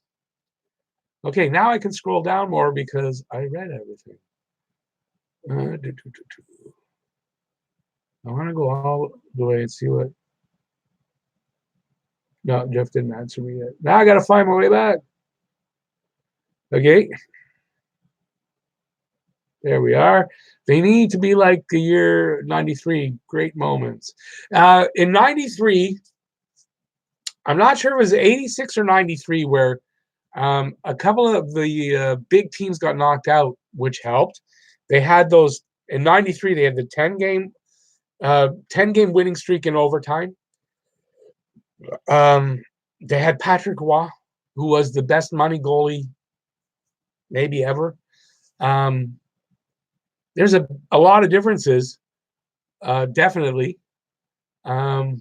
S1: Okay, now I can scroll down more because I read everything. I want to go all the way and see what. No, Jeff didn't answer me yet. Now I got to find my way back. Okay. There we are. They need to be like the year 93. Great moments. In 93, I'm not sure if it was 86 or 93 where a couple of the big teams got knocked out, which helped. They had those in 93, they had the 10 game winning streak in overtime. They had Patrick Roy, who was the best money goalie maybe ever. There's a lot of differences, definitely. Oh,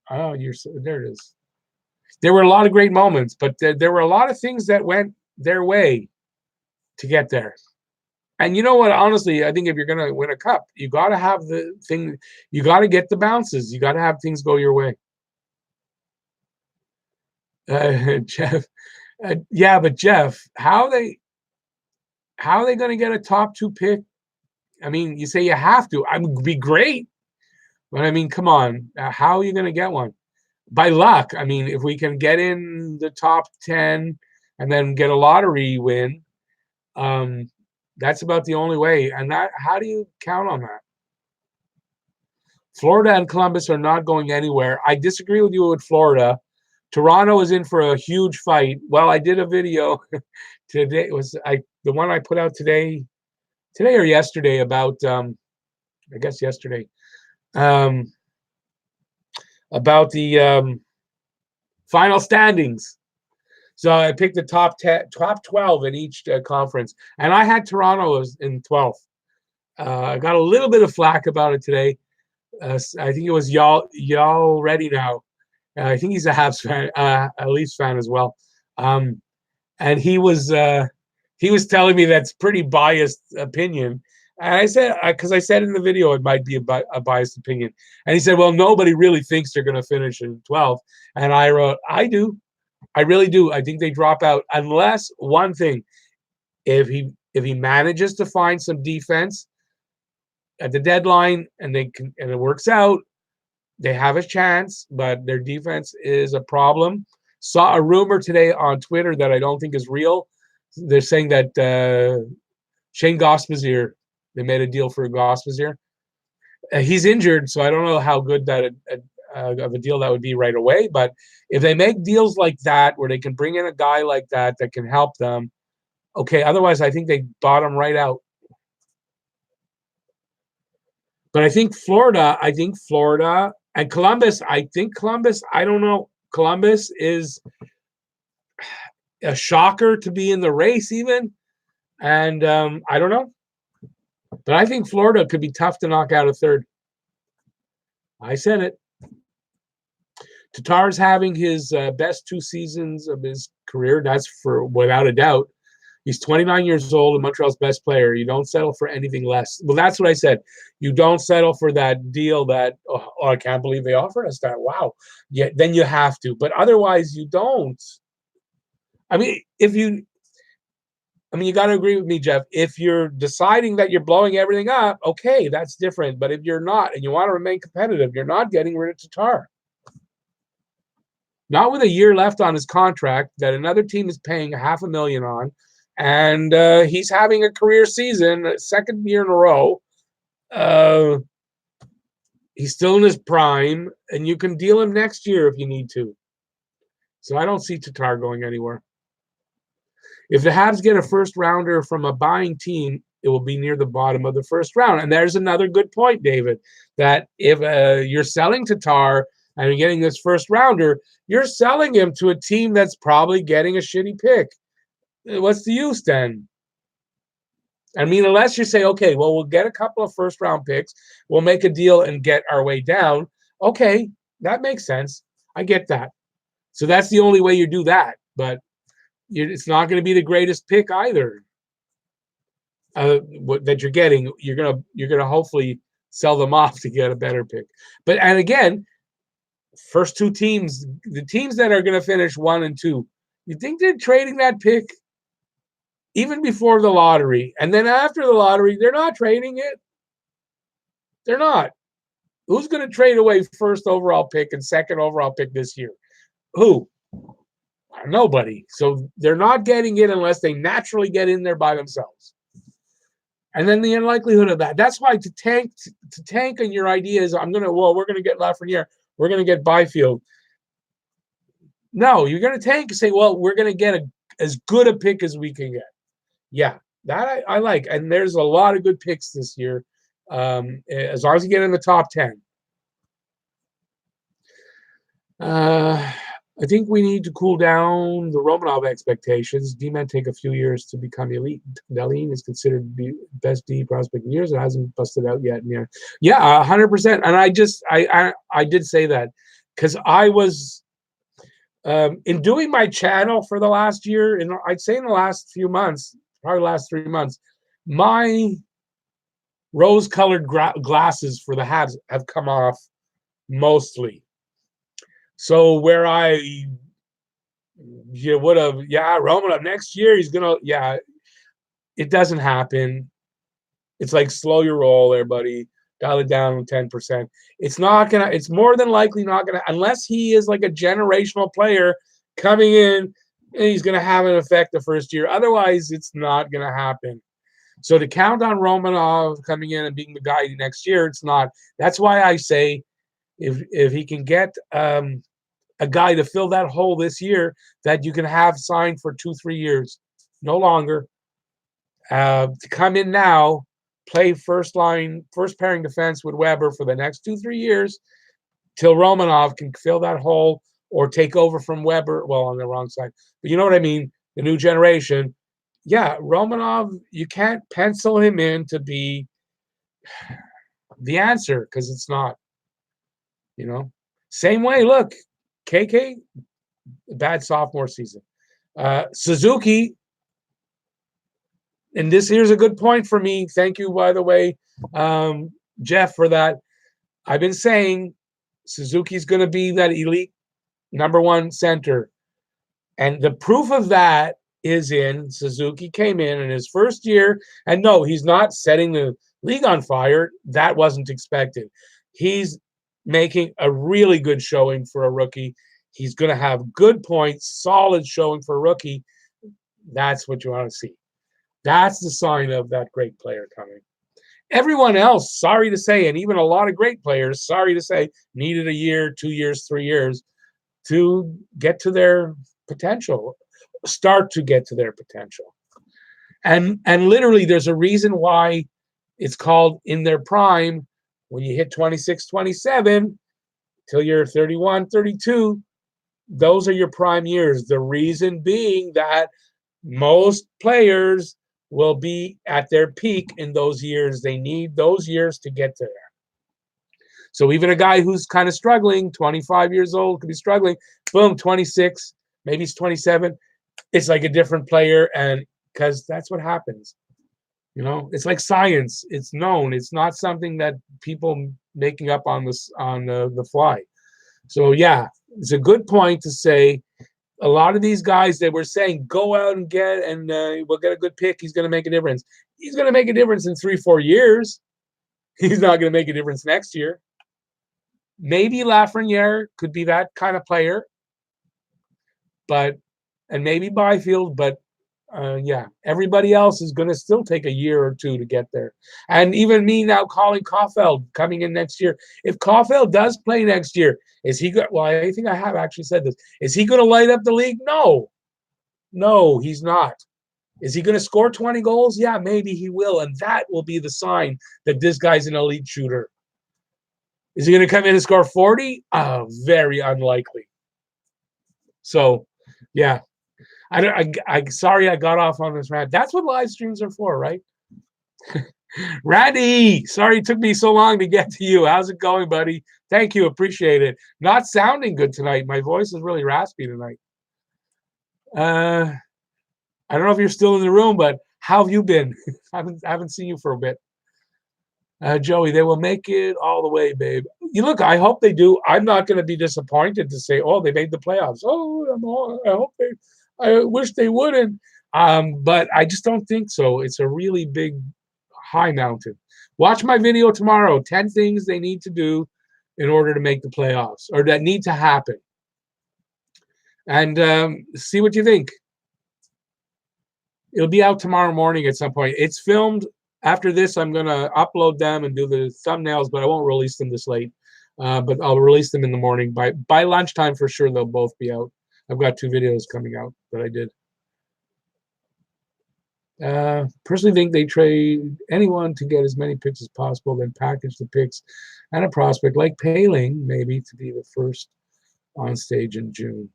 S1: there it is. There were a lot of great moments, but there were a lot of things that went their way to get there. And you know what? Honestly, I think if you're going to win a cup, you got to have the thing. You got to get the bounces. You got to have things go your way. Jeff, yeah, but Jeff, how are they going to get a top 2 pick? I mean, you say you have to. I would be great, but I mean, come on, how are you going to get one? By luck. I mean, if we can get in the top 10 and then get a lottery win, that's about the only way. And that, how do you count on that? Florida and Columbus are not going anywhere. I disagree with you with Florida. Toronto is in for a huge fight. Well, I did a video today. It was the one I put out today or yesterday about I guess yesterday about the final standings. So I picked the top 12 in each conference, and I had Toronto in 12th. I got a little bit of flack about it today. I think it was y'all ready now. I think he's a Habs fan, a Leafs fan as well. And he was telling me that's pretty biased opinion. And I said, because I said in the video it might be a biased opinion. And he said, well, nobody really thinks they're going to finish in 12th. And I wrote, I do. I really do. I think they drop out unless one thing, if he manages to find some defense at the deadline and it works out, they have a chance, but their defense is a problem. Saw a rumor today on Twitter that I don't think is real. They're saying that Shane Gospazier, they made a deal for Gospazier. He's injured, so I don't know how good that of a deal that would be right away. But if they make deals like that, where they can bring in a guy like that can help them, okay. Otherwise, I think they bottom right out. But I think Florida and Columbus, I don't know. Columbus is a shocker to be in the race even. And I don't know. But I think Florida could be tough to knock out a third. I said it. Tatar's having his best 2 seasons of his career. That's for without a doubt. He's 29 years old and Montreal's best player. You don't settle for anything less. Well, that's what I said. You don't settle for that deal that, oh, I can't believe they offered us that. Wow. Yeah, then you have to. But otherwise, you don't. I mean, you got to agree with me, Jeff. If you're deciding that you're blowing everything up, okay, that's different. But if you're not and you want to remain competitive, you're not getting rid of Tatar. Not with a year left on his contract that another team is paying $500,000 on. And he's having a career season, second year in a row. He's still in his prime, and you can deal him next year if you need to. So I don't see Tatar going anywhere. If the Habs get a first rounder from a buying team, it will be near the bottom of the first round. And there's another good point, David, that if you're selling Tatar and you're getting this first rounder, you're selling him to a team that's probably getting a shitty pick. What's the use then? I mean, unless you say, okay, well, we'll get a couple of first round picks, we'll make a deal and get our way down. Okay, that makes sense. I get that. So that's the only way you do that. But it's not going to be the greatest pick either. That you're getting, you're gonna hopefully sell them off to get a better pick. But and again, first two teams, the teams that are going to finish 1 and 2, you think they're trading that pick even before the lottery, and then after the lottery, they're not trading it. They're not. Who's going to trade away first overall pick and second overall pick this year? Who? Nobody. So they're not getting it unless they naturally get in there by themselves. And then the unlikelihood of that. That's why to tank on your idea is we're gonna get Lafreniere, we're gonna get Byfield. No, you're gonna tank and say, well, we're gonna get as good a pick as we can get. Yeah, that I like. And there's a lot of good picks this year. As long as you get in the top 10. I think we need to cool down the Romanov expectations. D-men take a few years to become elite. Dahlin is considered the best D prospect in years and hasn't busted out yet. Yeah, 100%. And I did say that because I was in doing my channel for the last year, and I'd say in the last few months, probably last 3 months, my rose-colored glasses for the Habs have come off mostly. So where would have, Romanov next year, he's going to, it doesn't happen. It's like slow your roll there, buddy. Dial it down 10%. It's more than likely not going to, unless he is like a generational player coming in and he's going to have an effect the first year. Otherwise, it's not going to happen. So to count on Romanov coming in and being the guy next year, it's not. That's why I say if he can get a guy to fill that hole this year that you can have signed for 2-3 years, no longer, to come in now, play first pairing defense with Weber for the next 2-3 years till Romanov can fill that hole or take over from Weber. Well, on the wrong side, but you know what I mean? The new generation. Yeah, Romanov, you can't pencil him in to be the answer because it's not, Same way, look, KK, bad sophomore season. Suzuki, and this here's a good point for me. Thank you, by the way, Jeff, for that. I've been saying Suzuki's going to be that elite #1 center. And the proof of that is in Suzuki came in his first year. And no, he's not setting the league on fire. That wasn't expected. He's making a really good showing for a rookie. He's going to have good points, solid showing for a rookie. That's what you want to see. That's the sign of that great player coming. Everyone else, sorry to say, and even a lot of great players, sorry to say, needed a year, 2 years, 3 years to get to their potential, start to get to their potential. And literally, there's a reason why it's called in their prime. When you hit 26, 27, till you're 31, 32, those are your prime years. The reason being that most players will be at their peak in those years. They need those years to get there. So even a guy who's kind of struggling, 25 years old, could be struggling, boom, 26, maybe he's 27. It's like a different player, and because that's what happens. It's like science. It's known. It's not something that people making up on the fly. So yeah, it's a good point to say a lot of these guys that were saying go out and get and we'll get a good pick. He's going to make a difference. He's going to make a difference in 3-4 years. He's not going to make a difference next year. Maybe Lafreniere could be that kind of player, and maybe Byfield, but everybody else is going to still take a year or two to get there. And even me now calling Caulfield coming in next year. If Caulfield does play next year, is he good? Well, I think I have actually said this. Is he going to light up the league? No, he's not. Is he going to score 20 goals? Yeah, maybe he will. And that will be the sign that this guy's an elite shooter. Is he going to come in and score 40? Very unlikely. So, yeah. I sorry I got off on this rant. That's what live streams are for, right? Randy, sorry it took me so long to get to you. How's it going, buddy? Thank you. Appreciate it. Not sounding good tonight. My voice is really raspy tonight. I don't know if you're still in the room, but how have you been? I haven't seen you for a bit. Joey, they will make it all the way, babe. You look, I hope they do. I'm not going to be disappointed to say, oh, they made the playoffs. I wish they wouldn't. But I just don't think so. It's a really big high mountain. Watch my video tomorrow. 10 things they need to do in order to make the playoffs, or that need to happen. And see what you think. It'll be out tomorrow morning at some point. It's filmed. After this, I'm going to upload them and do the thumbnails, but I won't release them this late. But I'll release them in the morning. By lunchtime, for sure, they'll both be out. I've got 2 videos coming out that I did. Personally think they trade anyone to get as many picks as possible, then package the picks and a prospect like Paling, maybe, to be the first on stage in June.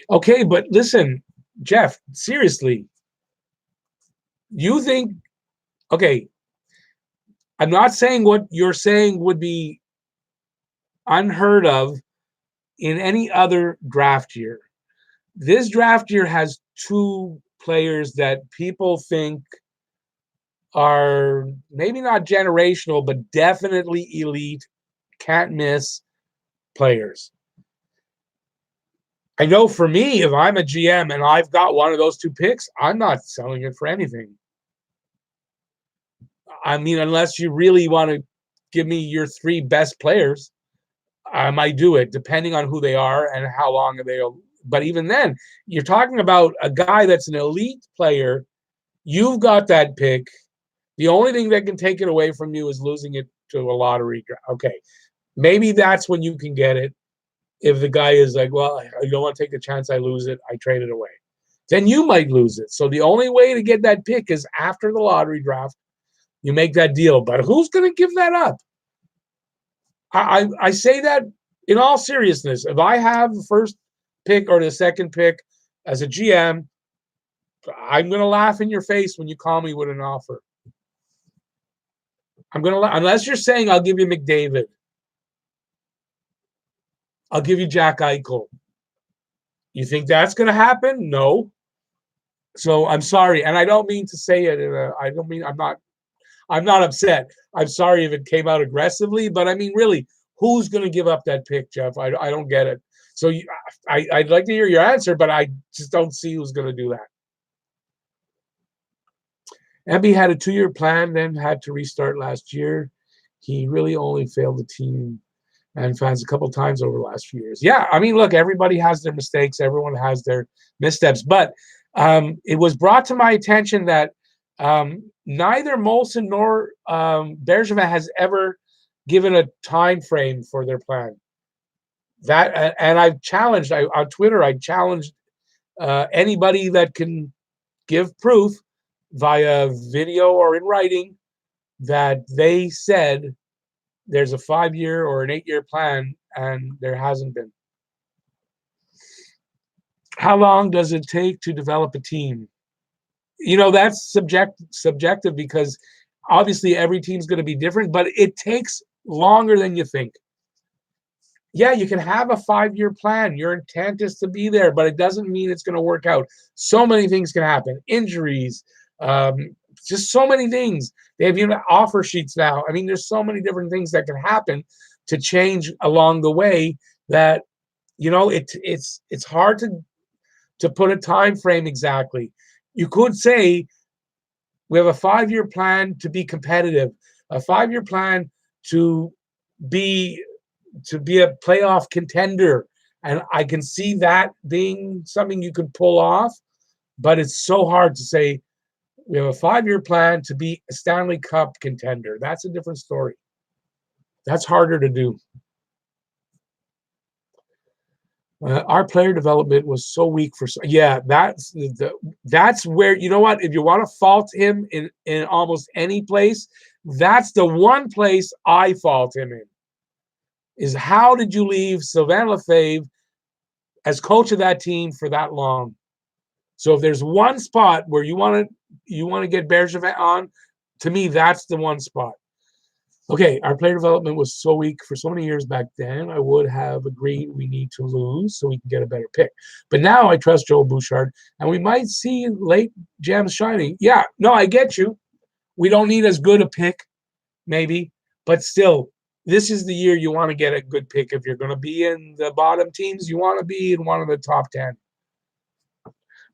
S1: Okay, but listen, Jeff, seriously, you think, okay, I'm not saying what you're saying would be unheard of in any other draft year. This draft year has 2 players that people think are maybe not generational, but definitely elite, can't miss players. I know for me, if I'm a GM and I've got one of those 2 picks, I'm not selling it for anything. I mean, unless you really want to give me your 3 best players, I might do it, depending on who they are and how long they'll. But even then, you're talking about a guy that's an elite player. You've got that pick. The only thing that can take it away from you is losing it to a lottery. Okay, maybe that's when you can get it. If the guy is like, well, I don't want to take the chance I lose it, I trade it away. Then you might lose it. So the only way to get that pick is after the lottery draft. You make that deal. But who's going to give that up? I say that in all seriousness. If I have the first pick or the second pick as a GM, I'm going to laugh in your face when you call me with an offer. I'm going to, unless you're saying I'll give you McDavid. I'll give you Jack Eichel. You think that's going to happen? No. So I'm sorry. And I don't mean to say it. I'm not upset. I'm sorry if it came out aggressively, but I mean, really, who's going to give up that pick, Jeff? I don't get it. So I'd like to hear your answer, but I just don't see who's going to do that. Emby had a 2-year plan, then had to restart last year. He really only failed the team and fans a couple times over the last few years. Yeah, I mean, look, everybody has their mistakes. Everyone has their missteps. But it was brought to my attention that neither Molson nor Bergevin has ever given a time frame for their plan. That and I've challenged on Twitter. I challenged anybody that can give proof via video or in writing that they said there's a 5-year or an 8-year plan, and there hasn't been. How long does it take to develop a team? You know, that's subjective because obviously every team's going to be different, but it takes longer than you think. Yeah, you can have a 5-year plan. Your intent is to be there, but it doesn't mean it's going to work out. So many things can happen. Injuries, just so many things. They have even offer sheets now. I mean, there's so many different things that can happen to change along the way that, you know, it's hard to put a time frame exactly. You could say we have a 5-year plan to be competitive, a 5-year plan to be a playoff contender. And I can see that being something you could pull off, but it's so hard to say we have a 5-year plan to be a Stanley Cup contender. That's a different story. That's harder to do. Our player development was so weak that's where, you know what, if you want to fault him in almost any place, that's the one place I fault him in, is how did you leave Sylvain Lefebvre as coach of that team for that long? So if there's one spot where you want to get Bergevin on, to me, that's the one spot. Okay, our player development was so weak for so many years back then. I would have agreed we need to lose so we can get a better pick. But now I trust Joel Bouchard, and we might see late gems shining. Yeah, no, I get you. We don't need as good a pick, maybe, but still, this is the year you want to get a good pick. If you're going to be in the bottom teams, you want to be in one of the top 10.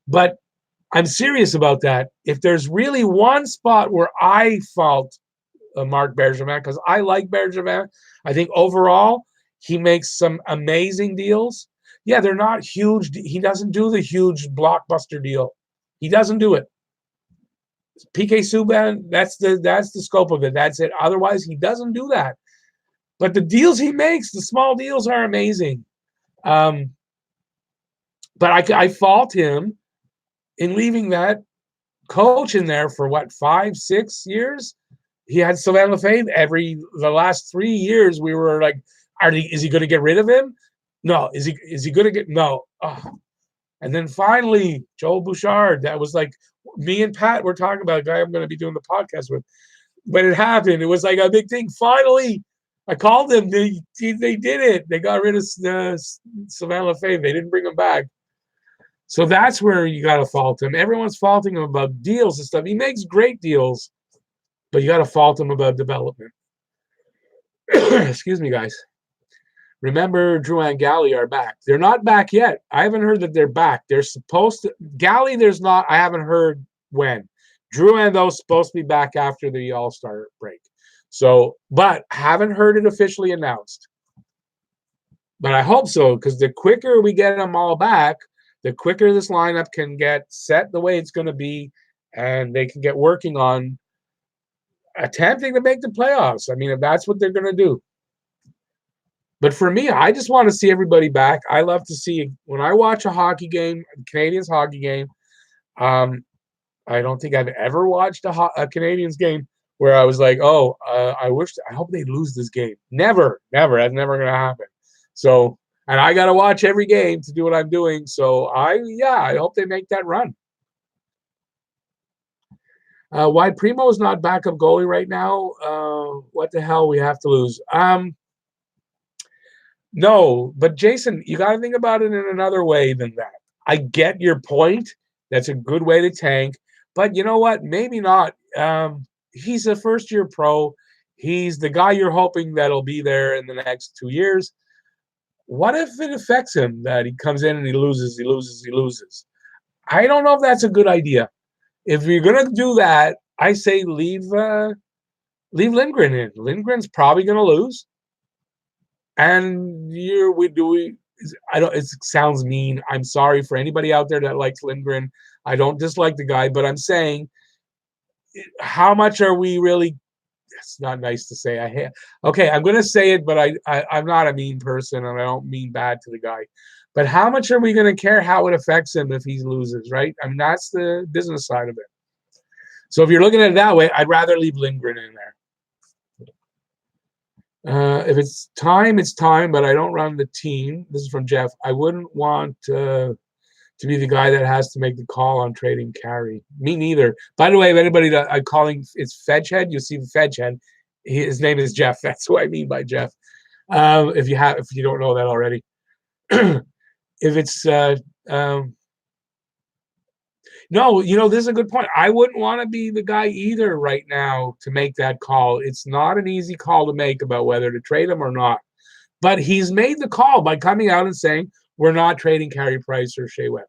S1: But I'm serious about that. If there's really one spot where I fault Marc Bergevin, because I like Bergevin, I think overall he makes some amazing deals. Yeah, they're not huge. He doesn't do the huge blockbuster deal. He doesn't do it. PK Subban, that's the scope of it. That's it. Otherwise, he doesn't do that. But the deals he makes, the small deals, are amazing. But I fault him in leaving that coach in there for what, 5-6 years. He had Sylvain Lefebvre the last 3 years. We were like, is he going to get rid of him? No. Is he going to get no? Oh. And then finally, Joel Bouchard. That was like me and Pat were talking about a guy I'm going to be doing the podcast with. When it happened, it was like a big thing. Finally, I called them. They did it. They got rid of Sylvain Lefebvre. They didn't bring him back. So that's where you got to fault him. Everyone's faulting him about deals and stuff. He makes great deals, but you got to fault him about development. Excuse me, guys. Remember, Drew and Galley are back. They're not back yet. I haven't heard that they're back. They're supposed to. Galley, there's not. I haven't heard when. Drew and those supposed to be back after the All-Star break. So, but haven't heard it officially announced. But I hope so, because the quicker we get them all back, the quicker this lineup can get set the way it's going to be, and they can get working on attempting to make the playoffs. I mean, if that's what they're going to do. But for me, I just want to see everybody back. I love to see, when I watch a hockey game, a Canadians hockey game, I don't think I've ever watched a Canadians game where I was like, oh, I hope they lose this game. Never. That's never going to happen. So, and I got to watch every game to do what I'm doing. So I hope they make that run. Why Primo is not backup goalie right now? What the hell we have to lose? No, but Jason, you got to think about it in another way than that. I get your point. That's a good way to tank. But you know what? Maybe not. He's a first-year pro. He's the guy you're hoping that'll be there in the next 2 years. What if it affects him that he comes in and he loses? I don't know if that's a good idea. If you're going to do that, I say leave Lindgren in. Lindgren's probably going to lose. And it sounds mean. I'm sorry for anybody out there that likes Lindgren. I don't dislike the guy, but I'm saying, how much are we really? It's not nice to say. Okay, I'm going to say it, but I'm not a mean person, and I don't mean bad to the guy. But how much are we going to care how it affects him if he loses, right? I mean, that's the business side of it. So if you're looking at it that way, I'd rather leave Lindgren in there. If it's time, it's time, but I don't run the team. This is from Jeff. I wouldn't want to be the guy that has to make the call on trading Carey. Me neither. By the way, if anybody that I'm calling it's Fedgehead, you'll see Fedgehead. His name is Jeff. That's what I mean by Jeff. If you don't know that already. If it's no, this is a good point. I wouldn't want to be the guy either right now to make that call. It's not an easy call to make about whether to trade him or not. But he's made the call by coming out and saying, we're not trading Carey Price or Shea Weber.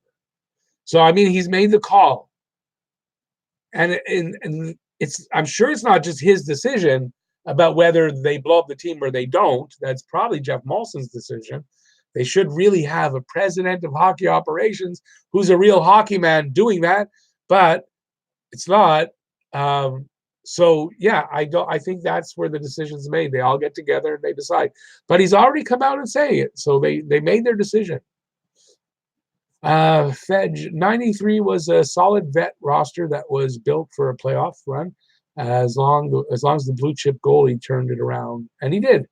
S1: So, I mean, he's made the call. And I'm sure it's not just his decision about whether they blow up the team or they don't. That's probably Jeff Molson's decision. They should really have a president of hockey operations who's a real hockey man doing that, but it's not. So yeah, I think that's where the decision's made. They all get together and they decide. But he's already come out and saying it, so they made their decision. Fedge 93 was a solid vet roster that was built for a playoff run, as long as the blue chip goalie turned it around, and he did.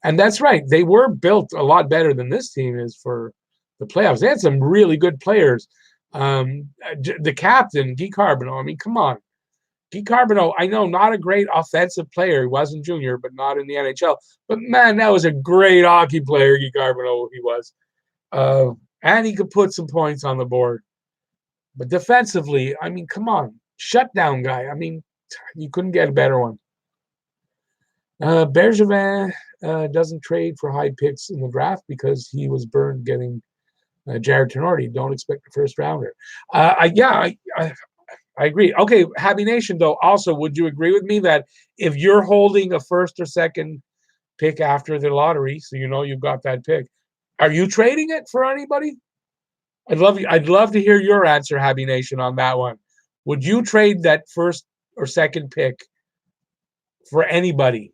S1: And that's right. They were built a lot better than this team is for the playoffs. They had some really good players, The captain, Guy Carbonneau. I mean, come on. Guy Carbonneau, I know, not a great offensive player. He wasn't junior, but not in the NHL. But man, that was a great hockey player, Guy Carbonneau, he was. And he could put some points on the board. But defensively, I mean, come on. Shutdown guy. I mean, you couldn't get a better one. Bergevin doesn't trade for high picks in the draft because he was burned getting Jared Tenorti. Don't expect a first rounder. I agree. Okay, Happy Nation, though, also, would you agree with me that if you're holding a first or second pick after the lottery, so you know you've got that pick, are you trading it for anybody? I'd love to hear your answer, Happy Nation, on that one. Would you trade that first or second pick for anybody?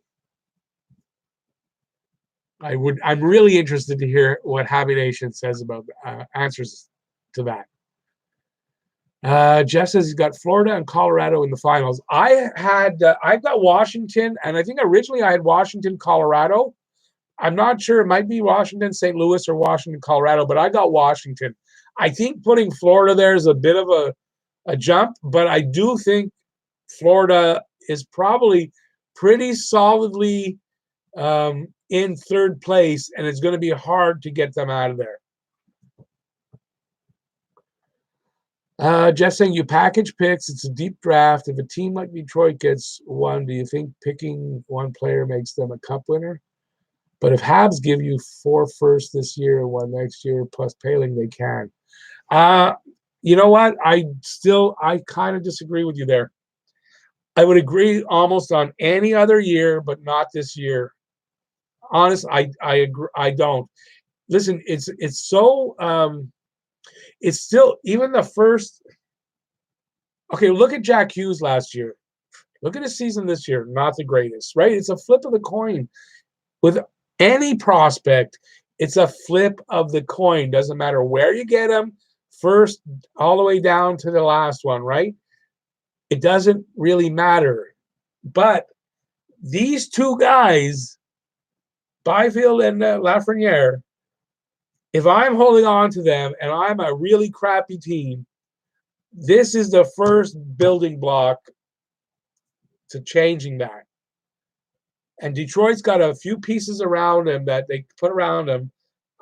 S1: I would. I'm really interested to hear what Happy Nation says about answers to that. Jeff says he's got Florida and Colorado in the finals. I've got Washington, and I think originally I had Washington, Colorado. I'm not sure. It might be Washington, St. Louis, or Washington, Colorado, but I got Washington. I think putting Florida there is a bit of a jump, but I do think Florida is probably pretty solidly in third place, and it's going to be hard to get them out of there. Jeff saying you package picks. It's a deep draft. If a team like Detroit gets one, do you think picking one player makes them a cup winner? But if Habs give you 4 firsts this year and 1 next year plus Paling, they can. You know what? I kind of disagree with you there. I would agree almost on any other year, but not this year. Honest, I agree. I don't. Listen, it's so it's still even the first. Okay, look at Jack Hughes last year. Look at his season this year. Not the greatest, right? It's a flip of the coin. With any prospect, it's a flip of the coin. Doesn't matter where you get him, first all the way down to the last one, right? It doesn't really matter. But these two guys, Byfield and Lafreniere, if I'm holding on to them and I'm a really crappy team, this is the first building block to changing that. And Detroit's got a few pieces around him that they put around him.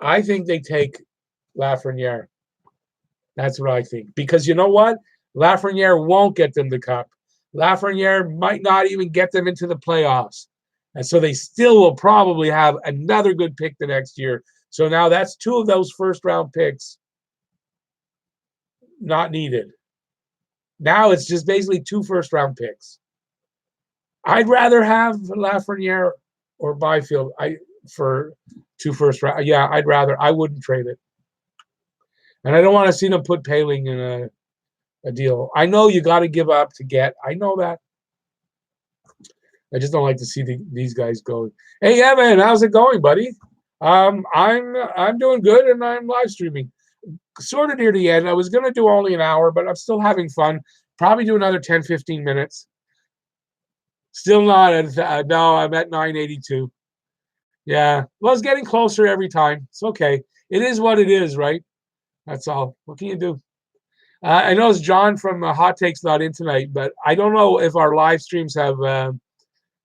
S1: I think they take Lafreniere. That's what I think. Because you know what? Lafreniere won't get them the cup. Lafreniere might not even get them into the playoffs. And so they still will probably have another good pick the next year. So now that's 2 of those first-round picks not needed. Now it's just basically 2 first-round picks. I'd rather have Lafreniere or Byfield for 2 first round. Yeah, I'd rather. I wouldn't trade it. And I don't want to see them put Paling in a deal. I know you got to give up to get. I know that. I just don't like to see these guys go. Hey, Evan, how's it going, buddy? I'm doing good, and I'm live streaming. Sort of near the end. I was going to do only an hour, but I'm still having fun. Probably do another 10, 15 minutes. Still not at, no, I'm at 982. Yeah. Well, it's getting closer every time. It's okay. It is what it is, right? That's all. What can you do? I know it's John from Hot Takes not in tonight, but I don't know if our live streams have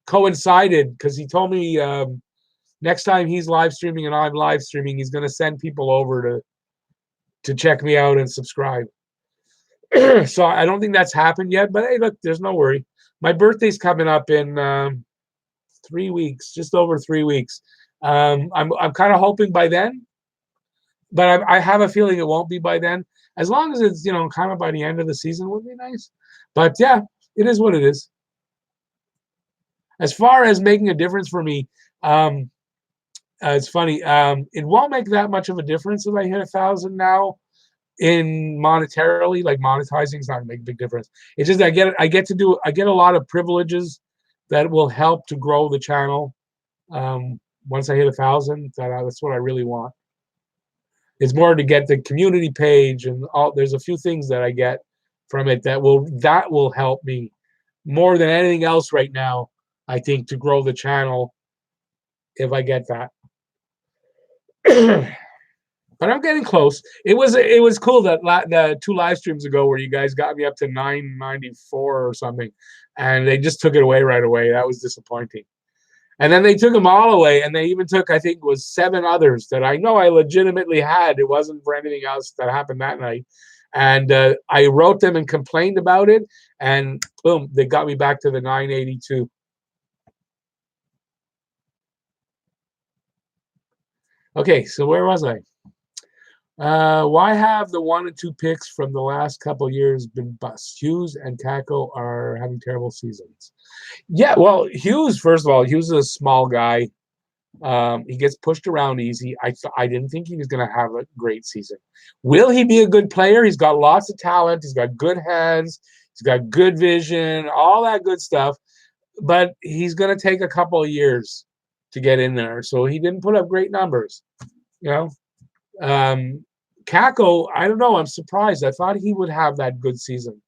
S1: coincided because he told me next time he's live streaming and I'm live streaming, he's going to send people over to check me out and subscribe. So I don't think that's happened yet, but hey, look, there's no worry. My birthday's coming up in 3 weeks, just over 3 weeks. I'm kind of hoping by then, but I have a feeling it won't be by then. As long as it's kind of by the end of the season would be nice. But yeah, it is what it is. As far as making a difference for me, it's funny. It won't make that much of a difference if I hit 1,000 now. In monetarily, like monetizing is not gonna make a big difference. It's just I get a lot of privileges that will help to grow the channel. Once I hit 1,000, that's what I really want. It's more to get the community page and all. There's a few things that I get from it that will help me more than anything else right now. I think to grow the channel if I get that. But I'm getting close. It was cool that the 2 live streams ago where you guys got me up to 994 or something, and they just took it away right away. That was disappointing. And then they took them all away, and they even took, I think, it was 7 others that I know I legitimately had. It wasn't for anything else that happened that night. And I wrote them and complained about it, and boom, they got me back to the 982. Okay, so where was I? Why have the 1 and 2 picks from the last couple years been bust? Hughes and Kako are having terrible seasons. Yeah, well, Hughes, first of all, Hughes is a small guy. He gets pushed around easy. I didn't think he was going to have a great season. Will he be a good player? He's got lots of talent. He's got good hands. He's got good vision, all that good stuff. But he's going to take a couple of years to get in there. So he didn't put up great numbers. You know, Kako, I don't know. I'm surprised. I thought he would have that good season.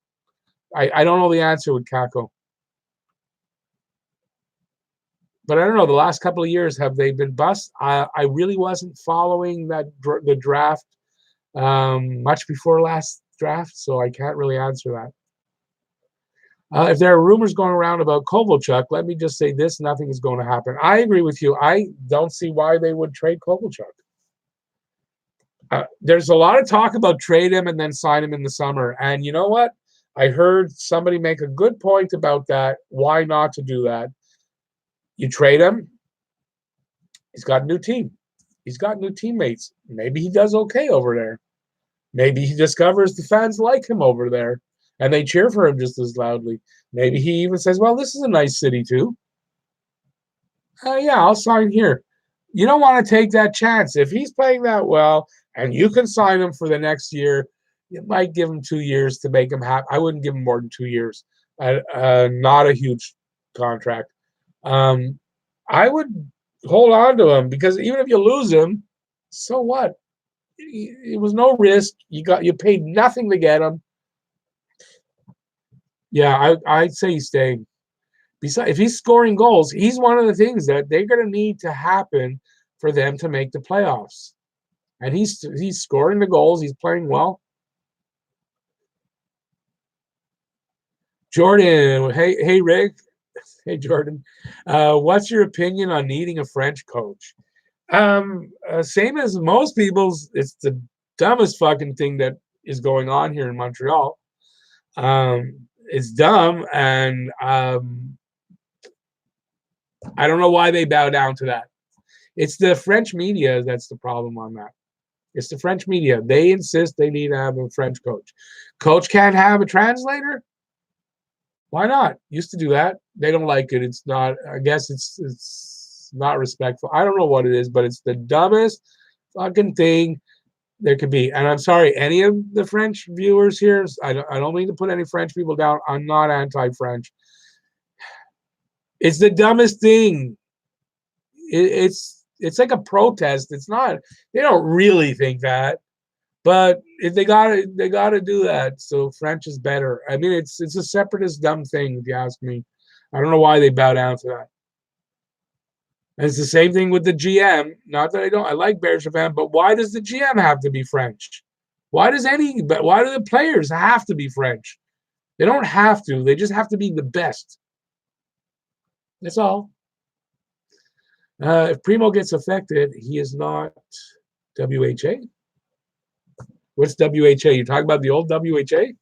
S1: I don't know the answer with Kako. But I don't know. The last couple of years, have they been bust? I really wasn't following the draft much before last draft, so I can't really answer that. If there are rumors going around about Kovalchuk, let me just say this: nothing is going to happen. I agree with you. I don't see why they would trade Kovalchuk. There's a lot of talk about trade him and then sign him in the summer. And you know what? I heard somebody make a good point about that. Why not to do that? You trade him. He's got a new team. He's got new teammates. Maybe he does okay over there. Maybe he discovers the fans like him over there and they cheer for him just as loudly. Maybe he even says, well, this is a nice city too. Yeah, I'll sign here. You don't want to take that chance. If he's playing that well and you can sign him for the next year, you might give him 2 years to make him happy. I wouldn't give him more than 2 years. Not a huge contract. I would hold on to him because even if you lose him, so what? It was no risk. You paid nothing to get him. Yeah, I'd say he's staying. Besides, if he's scoring goals, he's one of the things that they're going to need to happen for them to make the playoffs. And he's scoring the goals. He's playing well. Jordan, hey Rick, hey Jordan, what's your opinion on needing a French coach? Same as most people's. It's the dumbest fucking thing that is going on here in Montreal. It's dumb, and I don't know why they bow down to that. It's the French media that's the problem on that. It's the French media. They insist they need to have a French coach. Coach can't have a translator? Why not? Used to do that. They don't like it. It's not, I guess it's not respectful. I don't know what it is, but it's the dumbest fucking thing there could be. And I'm sorry, any of the French viewers here, I don't mean to put any French people down. I'm not anti-French. It's the dumbest thing. It's like a protest. It's not. They don't really think that, but if they gotta do that. So French is better. I mean, it's a separatist dumb thing if you ask me. I don't know why they bow down to that. And it's the same thing with the GM. Not that I like Bergevin, but why does the GM have to be French? Why do the players have to be French? They don't have to. They just have to be the best. That's all. If Primo gets affected, he is not WHA. What's WHA? You're talking about the old WHA?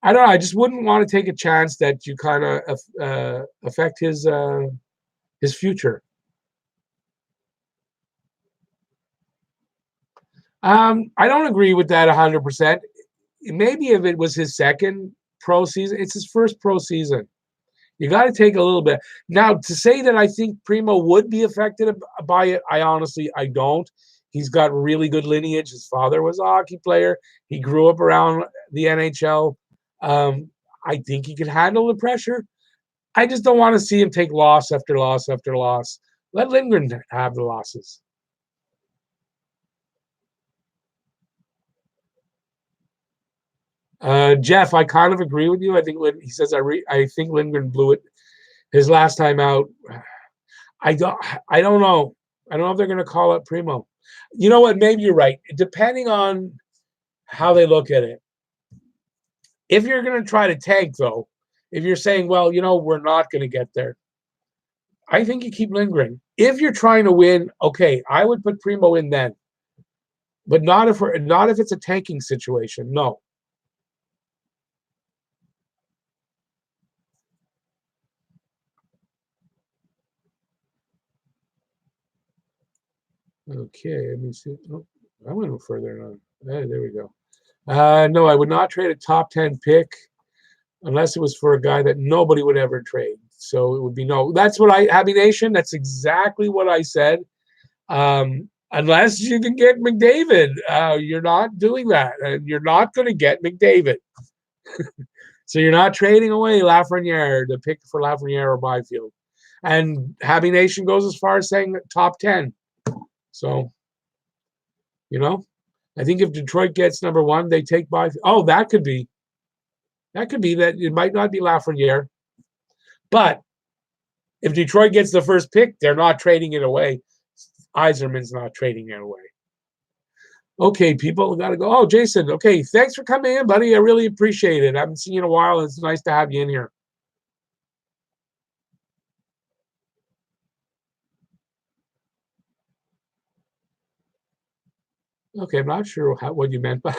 S1: I don't know. I just wouldn't want to take a chance that you kind of affect his future. I don't agree with that 100%. Maybe if it was his second pro season, it's his first pro season. You got to take a little bit. Now, to say that I think Primo would be affected by it, I don't. He's got really good lineage. His father was a hockey player. He grew up around the NHL. I think he can handle the pressure. I just don't want to see him take loss after loss after loss. Let Lindgren have the losses. Jeff, I kind of agree with you. I think he says I think Lindgren blew it his last time out. I don't know. I don't know if they're going to call up Primo. You know what? Maybe you're right. Depending on how they look at it. If you're going to try to tank, though, if you're saying, well, we're not going to get there, I think you keep lingering. If you're trying to win, okay, I would put Primo in then, but not if it's a tanking situation. No. Okay, let me see. Oh, I went a little further on. There we go. No, I would not trade a top 10 pick unless it was for a guy that nobody would ever trade. So it would be no. That's what Happy Nation, that's exactly what I said. Unless you can get McDavid, you're not doing that. You're not going to get McDavid. So you're not trading away Lafreniere to pick for Lafreniere or Byfield. And Happy Nation goes as far as saying top 10. So, I think if Detroit gets number 1, they take Byfield. Oh, that could be that. It might not be Lafreniere. But if Detroit gets the first pick, they're not trading it away. Yzerman's not trading it away. Okay, people, got to go. Oh, Jason, okay, thanks for coming in, buddy. I really appreciate it. I haven't seen you in a while. It's nice to have you in here. Okay, I'm not sure what you meant by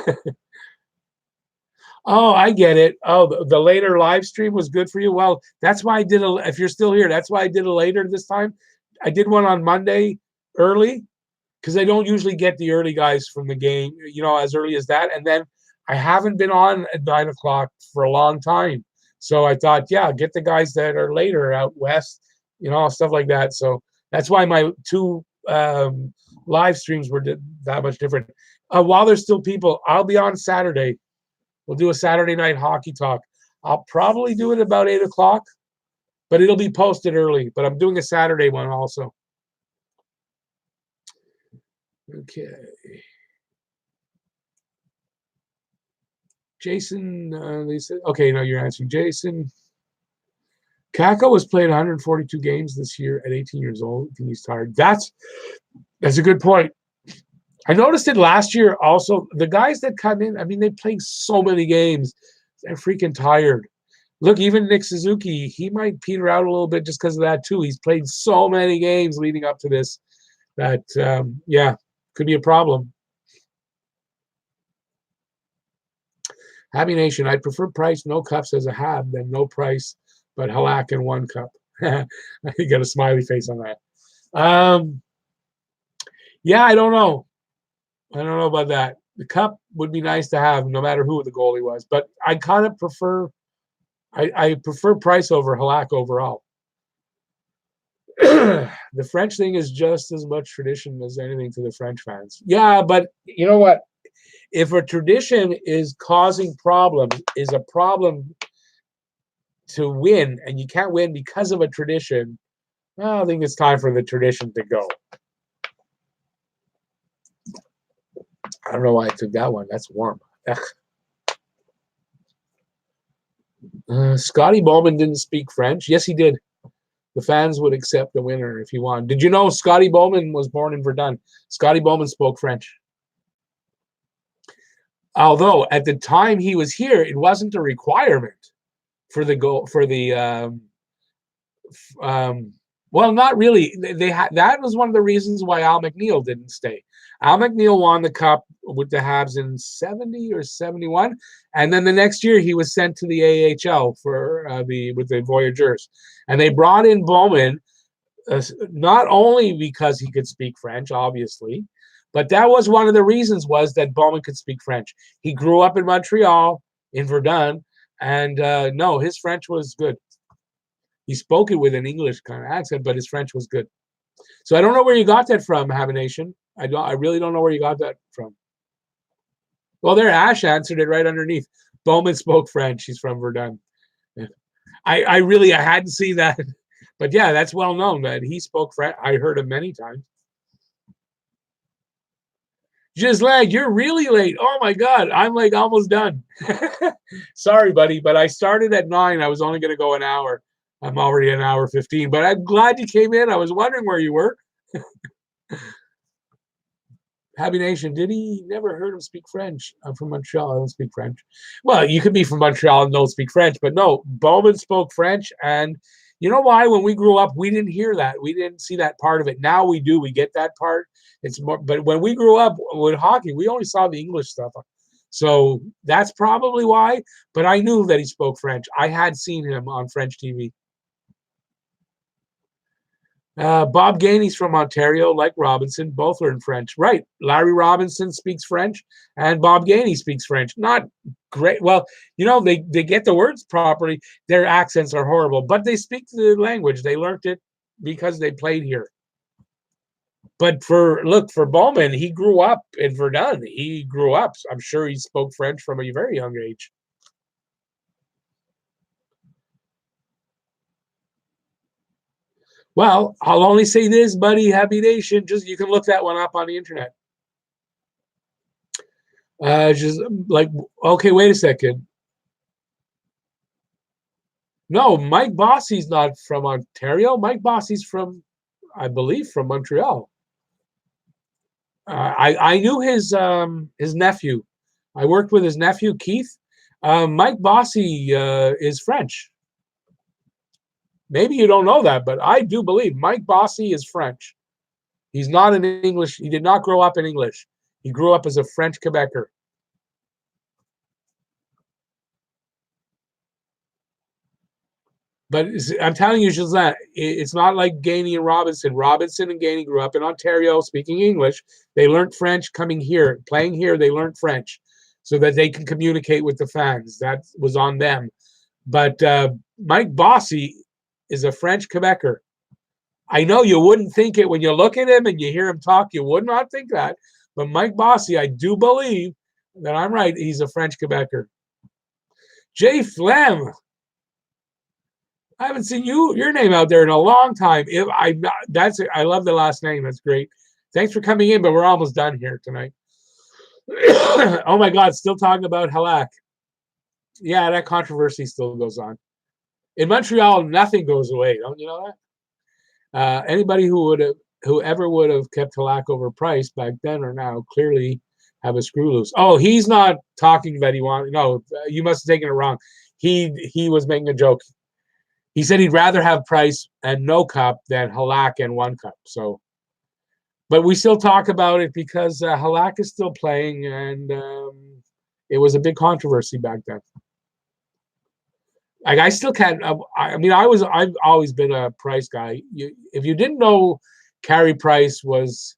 S1: Oh, I get it. Oh, the later live stream was good for you. Well, that's why I did if you're still here, that's why I did a later this time. I did one on Monday early because I don't usually get the early guys from the game, as early as that. And then I haven't been on at 9:00 for a long time. So I thought, yeah, get the guys that are later out west, stuff like that. So that's why my 2 live streams were that much different. While there's still people, I'll be on Saturday. We'll do a Saturday night hockey talk. I'll probably do it about 8:00, but it'll be posted early. But I'm doing a Saturday one also. Okay. Jason, they said, okay, no, you're answering. Jason. Kakko was playing 142 games this year at 18 years old. I think he's tired. That's a good point. I noticed it last year also. The guys that come in, I mean, they play so many games. They're freaking tired. Look, even Nick Suzuki, he might peter out a little bit just because of that too. He's played so many games leading up to this that, could be a problem. Happy Nation, I'd prefer Price, no cups as a Hab than no Price, but Halak in 1 cup. You got a smiley face on that. Yeah, I don't know. I don't know about that. The cup would be nice to have no matter who the goalie was, but I kind of prefer I prefer Price over Halak overall. The French thing is just as much tradition as anything to the French fans. Yeah, but you know what? If a tradition is causing problems, is a problem to win, and you can't win because of a tradition, well, I think it's time for the tradition to go. I don't know why I took that one. That's warm. Scotty Bowman didn't speak French. Yes, he did. The fans would accept the winner if he won. Did you know Scotty Bowman was born in Verdun? Scotty Bowman spoke French. Although at the time he was here, it wasn't a requirement for the goal for the. Well, not really. That was one of the reasons why Al McNeil didn't stay. Al McNeil won the cup with the Habs in 70 or 71, and then the next year he was sent to the AHL for with the Voyageurs, and they brought in Bowman not only because he could speak French, obviously, but that was one of the reasons was that Bowman could speak French. He grew up in Montreal, in Verdun, and no, his French was good. He spoke it with an English kind of accent, but his French was good. So I don't know where you got that from, Habanation. I really don't know where you got that from. Well, there, Ash answered it right underneath. Bowman spoke French. He's from Verdun. I hadn't seen that. But yeah, that's well known that he spoke French. I heard him many times. Just lag, you're really late. Oh my God, I'm like almost done. Sorry, buddy, but I started at 9. I was only going to go an hour. I'm already an hour 15, but I'm glad you came in. I was wondering where you were. Happy Nation, did he never heard him speak French? I'm from Montreal. I don't speak French. Well, you could be from Montreal and don't speak French, but no, Bowman spoke French. And you know why? When we grew up, we didn't hear that. We didn't see that part of it. Now we do. We get that part. It's more, but when we grew up with hockey, we only saw the English stuff. So that's probably why. But I knew that he spoke French. I had seen him on French TV. Bob Gainey's from Ontario, like Robinson. Both learn French. Right. Larry Robinson speaks French, and Bob Gainey speaks French. Not great. Well, you know, they get the words properly. Their accents are horrible, but they speak the language. They learned it because they played here. But for Bowman, he grew up in Verdun. He grew up. I'm sure he spoke French from a very young age. Well, I'll only say this, buddy, Happy Nation. Just you can look that one up on the internet. Just like, okay, wait a second. No, Mike Bossy's not from Ontario. Mike Bossy's from, I believe, from Montreal. I knew his nephew. I worked with his nephew Keith. Mike Bossy is French. Maybe you don't know that, but I do believe Mike Bossy is French. He's not an English. He did not grow up in English. He grew up as a French Quebecer. But I'm telling you, Giselle, it's not like Gainey and Robinson. Robinson and Gainey grew up in Ontario speaking English. They learned French coming here. Playing here, they learned French so that they can communicate with the fans. That was on them. But Mike Bossy is a French Quebecer. I know you wouldn't think it when you look at him and you hear him talk. You would not think that. But Mike Bossy, I do believe that I'm right. He's a French Quebecer. Jay Flem. I haven't seen your name out there in a long time. I love the last name. That's great. Thanks for coming in, but we're almost done here tonight. Oh my God, still talking about Halak. Yeah, that controversy still goes on. In Montreal, nothing goes away. Don't you know that? Anybody whoever would have kept Halak overpriced back then or now clearly have a screw loose. Oh, he's not talking that he wanted. No, you must have taken it wrong. He was making a joke. He said he'd rather have Price and no cup than Halak and one cup. So, but we still talk about it because Halak is still playing, and it was a big controversy back then. Like I still can't. I mean, I've always been a Price guy. If you didn't know, Carey Price was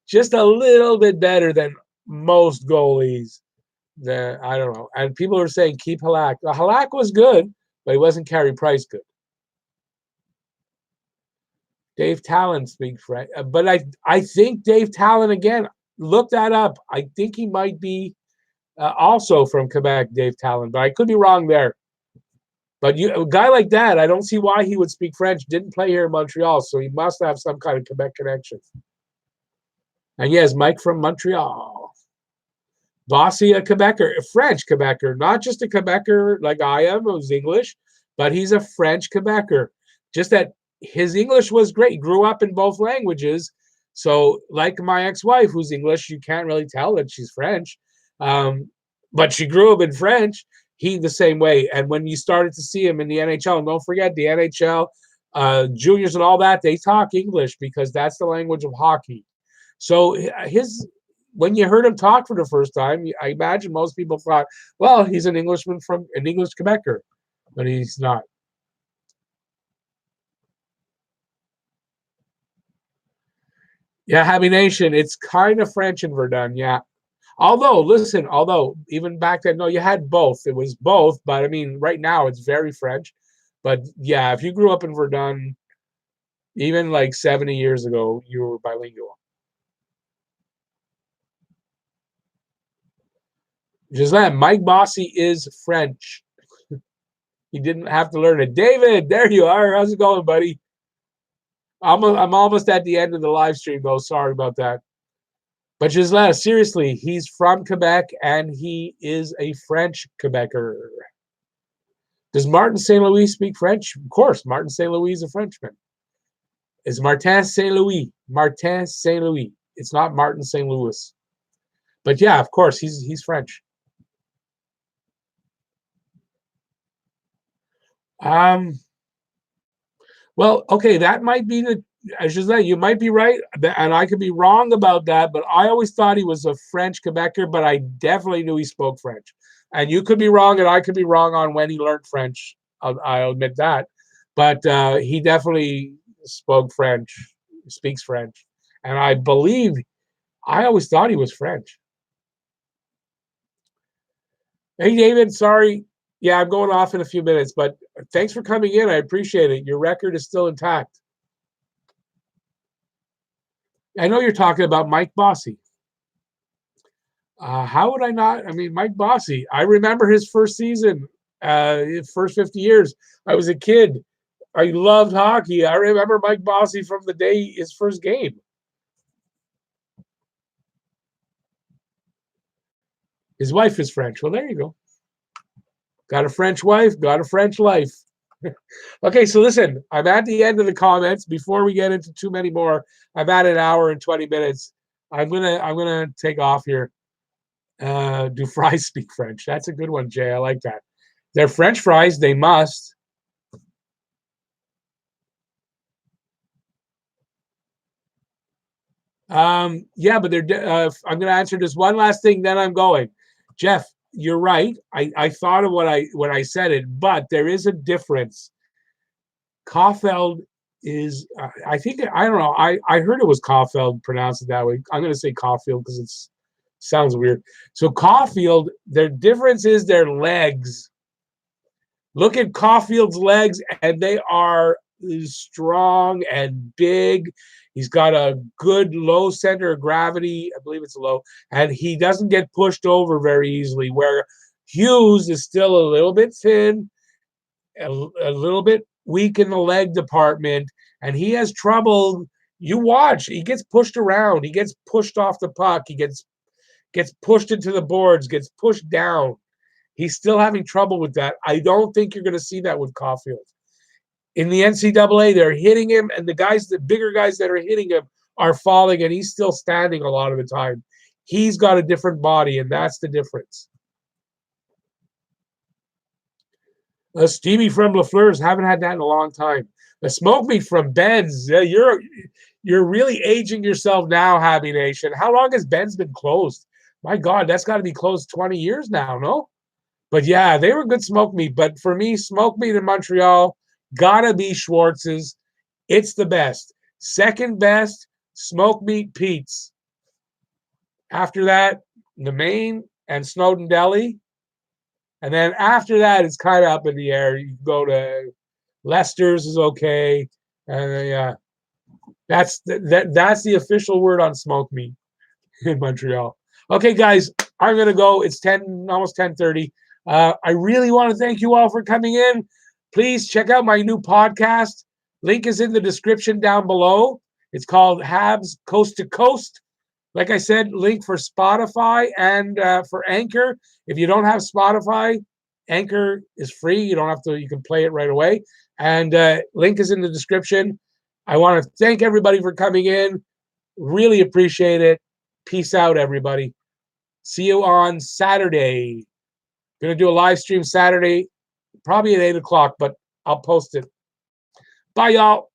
S1: just a little bit better than most goalies. I don't know. And people are saying keep Halak. Halak was good, but he wasn't Carey Price good. Dave Talon speaks French, but I think Dave Talon again. Look that up. I think he might be also from Quebec, Dave Talon, but I could be wrong there. But a guy like that, I don't see why he would speak French. Didn't play here in Montreal, so he must have some kind of Quebec connection. And yes, Mike from Montreal. Bossy, a Quebecer, a French Quebecer, not just a Quebecer like I am, who's English, but he's a French Quebecer. Just that his English was great. He grew up in both languages. So, like my ex-wife, who's English, you can't really tell that she's French. But she grew up in French. He the same way. And when you started to see him in the NHL, and don't forget the NHL juniors and all that, they talk English because that's the language of hockey. So when you heard him talk for the first time, I imagine most people thought, well, he's an Englishman from an English Quebecer, but he's not. Yeah, Happy Nation, it's kind of French in Verdun, yeah. Although even back then, no, you had both. It was both, but I mean, right now it's very French. But yeah, if you grew up in Verdun, even like 70 years ago, you were bilingual. Gislaine, Mike Bossy is French. He didn't have to learn it. David, there you are. How's it going, buddy? I'm almost at the end of the live stream, though. Sorry about that. But Gislaine, seriously, he's from Quebec, and he is a French Quebecer. Does Martin St. Louis speak French? Of course, Martin St. Louis is a Frenchman. It's Martin St. Louis. Martin St. Louis. It's not Martin St. Louis. But yeah, of course, he's French. Um, well, okay, that might be the. I should say you might be right, and I could be wrong about that. But I always thought he was a French Quebecer, but I definitely knew he spoke French. And you could be wrong, and I could be wrong on when he learned French. I'll admit that, but he definitely spoke French, speaks French, and I believe I always thought he was French. Hey, David, sorry. Yeah, I'm going off in a few minutes, but thanks for coming in. I appreciate it. Your record is still intact. I know you're talking about Mike Bossy. How would I not? I mean, Mike Bossy. I remember his first season, his first 50 years. I was a kid. I loved hockey. I remember Mike Bossy from the day his first game. His wife is French. Well, there you go. Got a French wife, got a French life. Okay, so listen, I'm at the end of the comments. Before we get into too many more, I'm at an hour and 20 minutes. I'm gonna take off here. Do fries speak French? That's a good one, Jay. I like that. They're French fries. They must. Yeah, but they're. I'm going to answer just one last thing, then I'm going. Jeff, you're right. I thought of what I when I said it, but there is a difference. Caulfield is. I think I don't know. I heard it was Caulfield pronounced it that way. I'm going to say Caulfield because it's sounds weird. So Caulfield, their difference is their legs. Look at Caulfield's legs, and they are strong and big. He's got a good low center of gravity. I believe it's low, and he doesn't get pushed over very easily. Where Hughes is still a little bit thin, a little bit weak in the leg department, and he has trouble. You watch, he gets pushed around, he gets pushed off the puck, he gets pushed into the boards, gets pushed down. He's still having trouble with that. I don't think you're going to see that with Caulfield. In the NCAA, they're hitting him, and the bigger guys that are hitting him are falling, and he's still standing a lot of the time. He's got a different body, and that's the difference. Stevie from LaFleur's haven't had that in a long time. The Smoke Meat from Ben's, you're really aging yourself now, Happy Nation. How long has Ben's been closed? My God, that's got to be closed 20 years now, no? But yeah, they were good smoke meat. But for me, smoke meat in Montreal gotta be Schwartz's. It's the best. Second best, smoke meat Pete's. After that, the Maine and Snowden Deli. And then after that, it's kind of up in the air. You go to Lester's is okay. And yeah, that's the official word on smoke meat in Montreal. Okay, guys, I'm gonna go. It's 10, almost 10:30. I really want to thank you all for coming in. Please check out my new podcast. Link is in the description down below. It's called Habs Coast to Coast. Like I said, link for Spotify and for Anchor. If you don't have Spotify, Anchor is free. You don't have to. You can play it right away. And link is in the description. I want to thank everybody for coming in. Really appreciate it. Peace out, everybody. See you on Saturday. Going to do a live stream Saturday, probably at 8 o'clock, but I'll post it. Bye, y'all.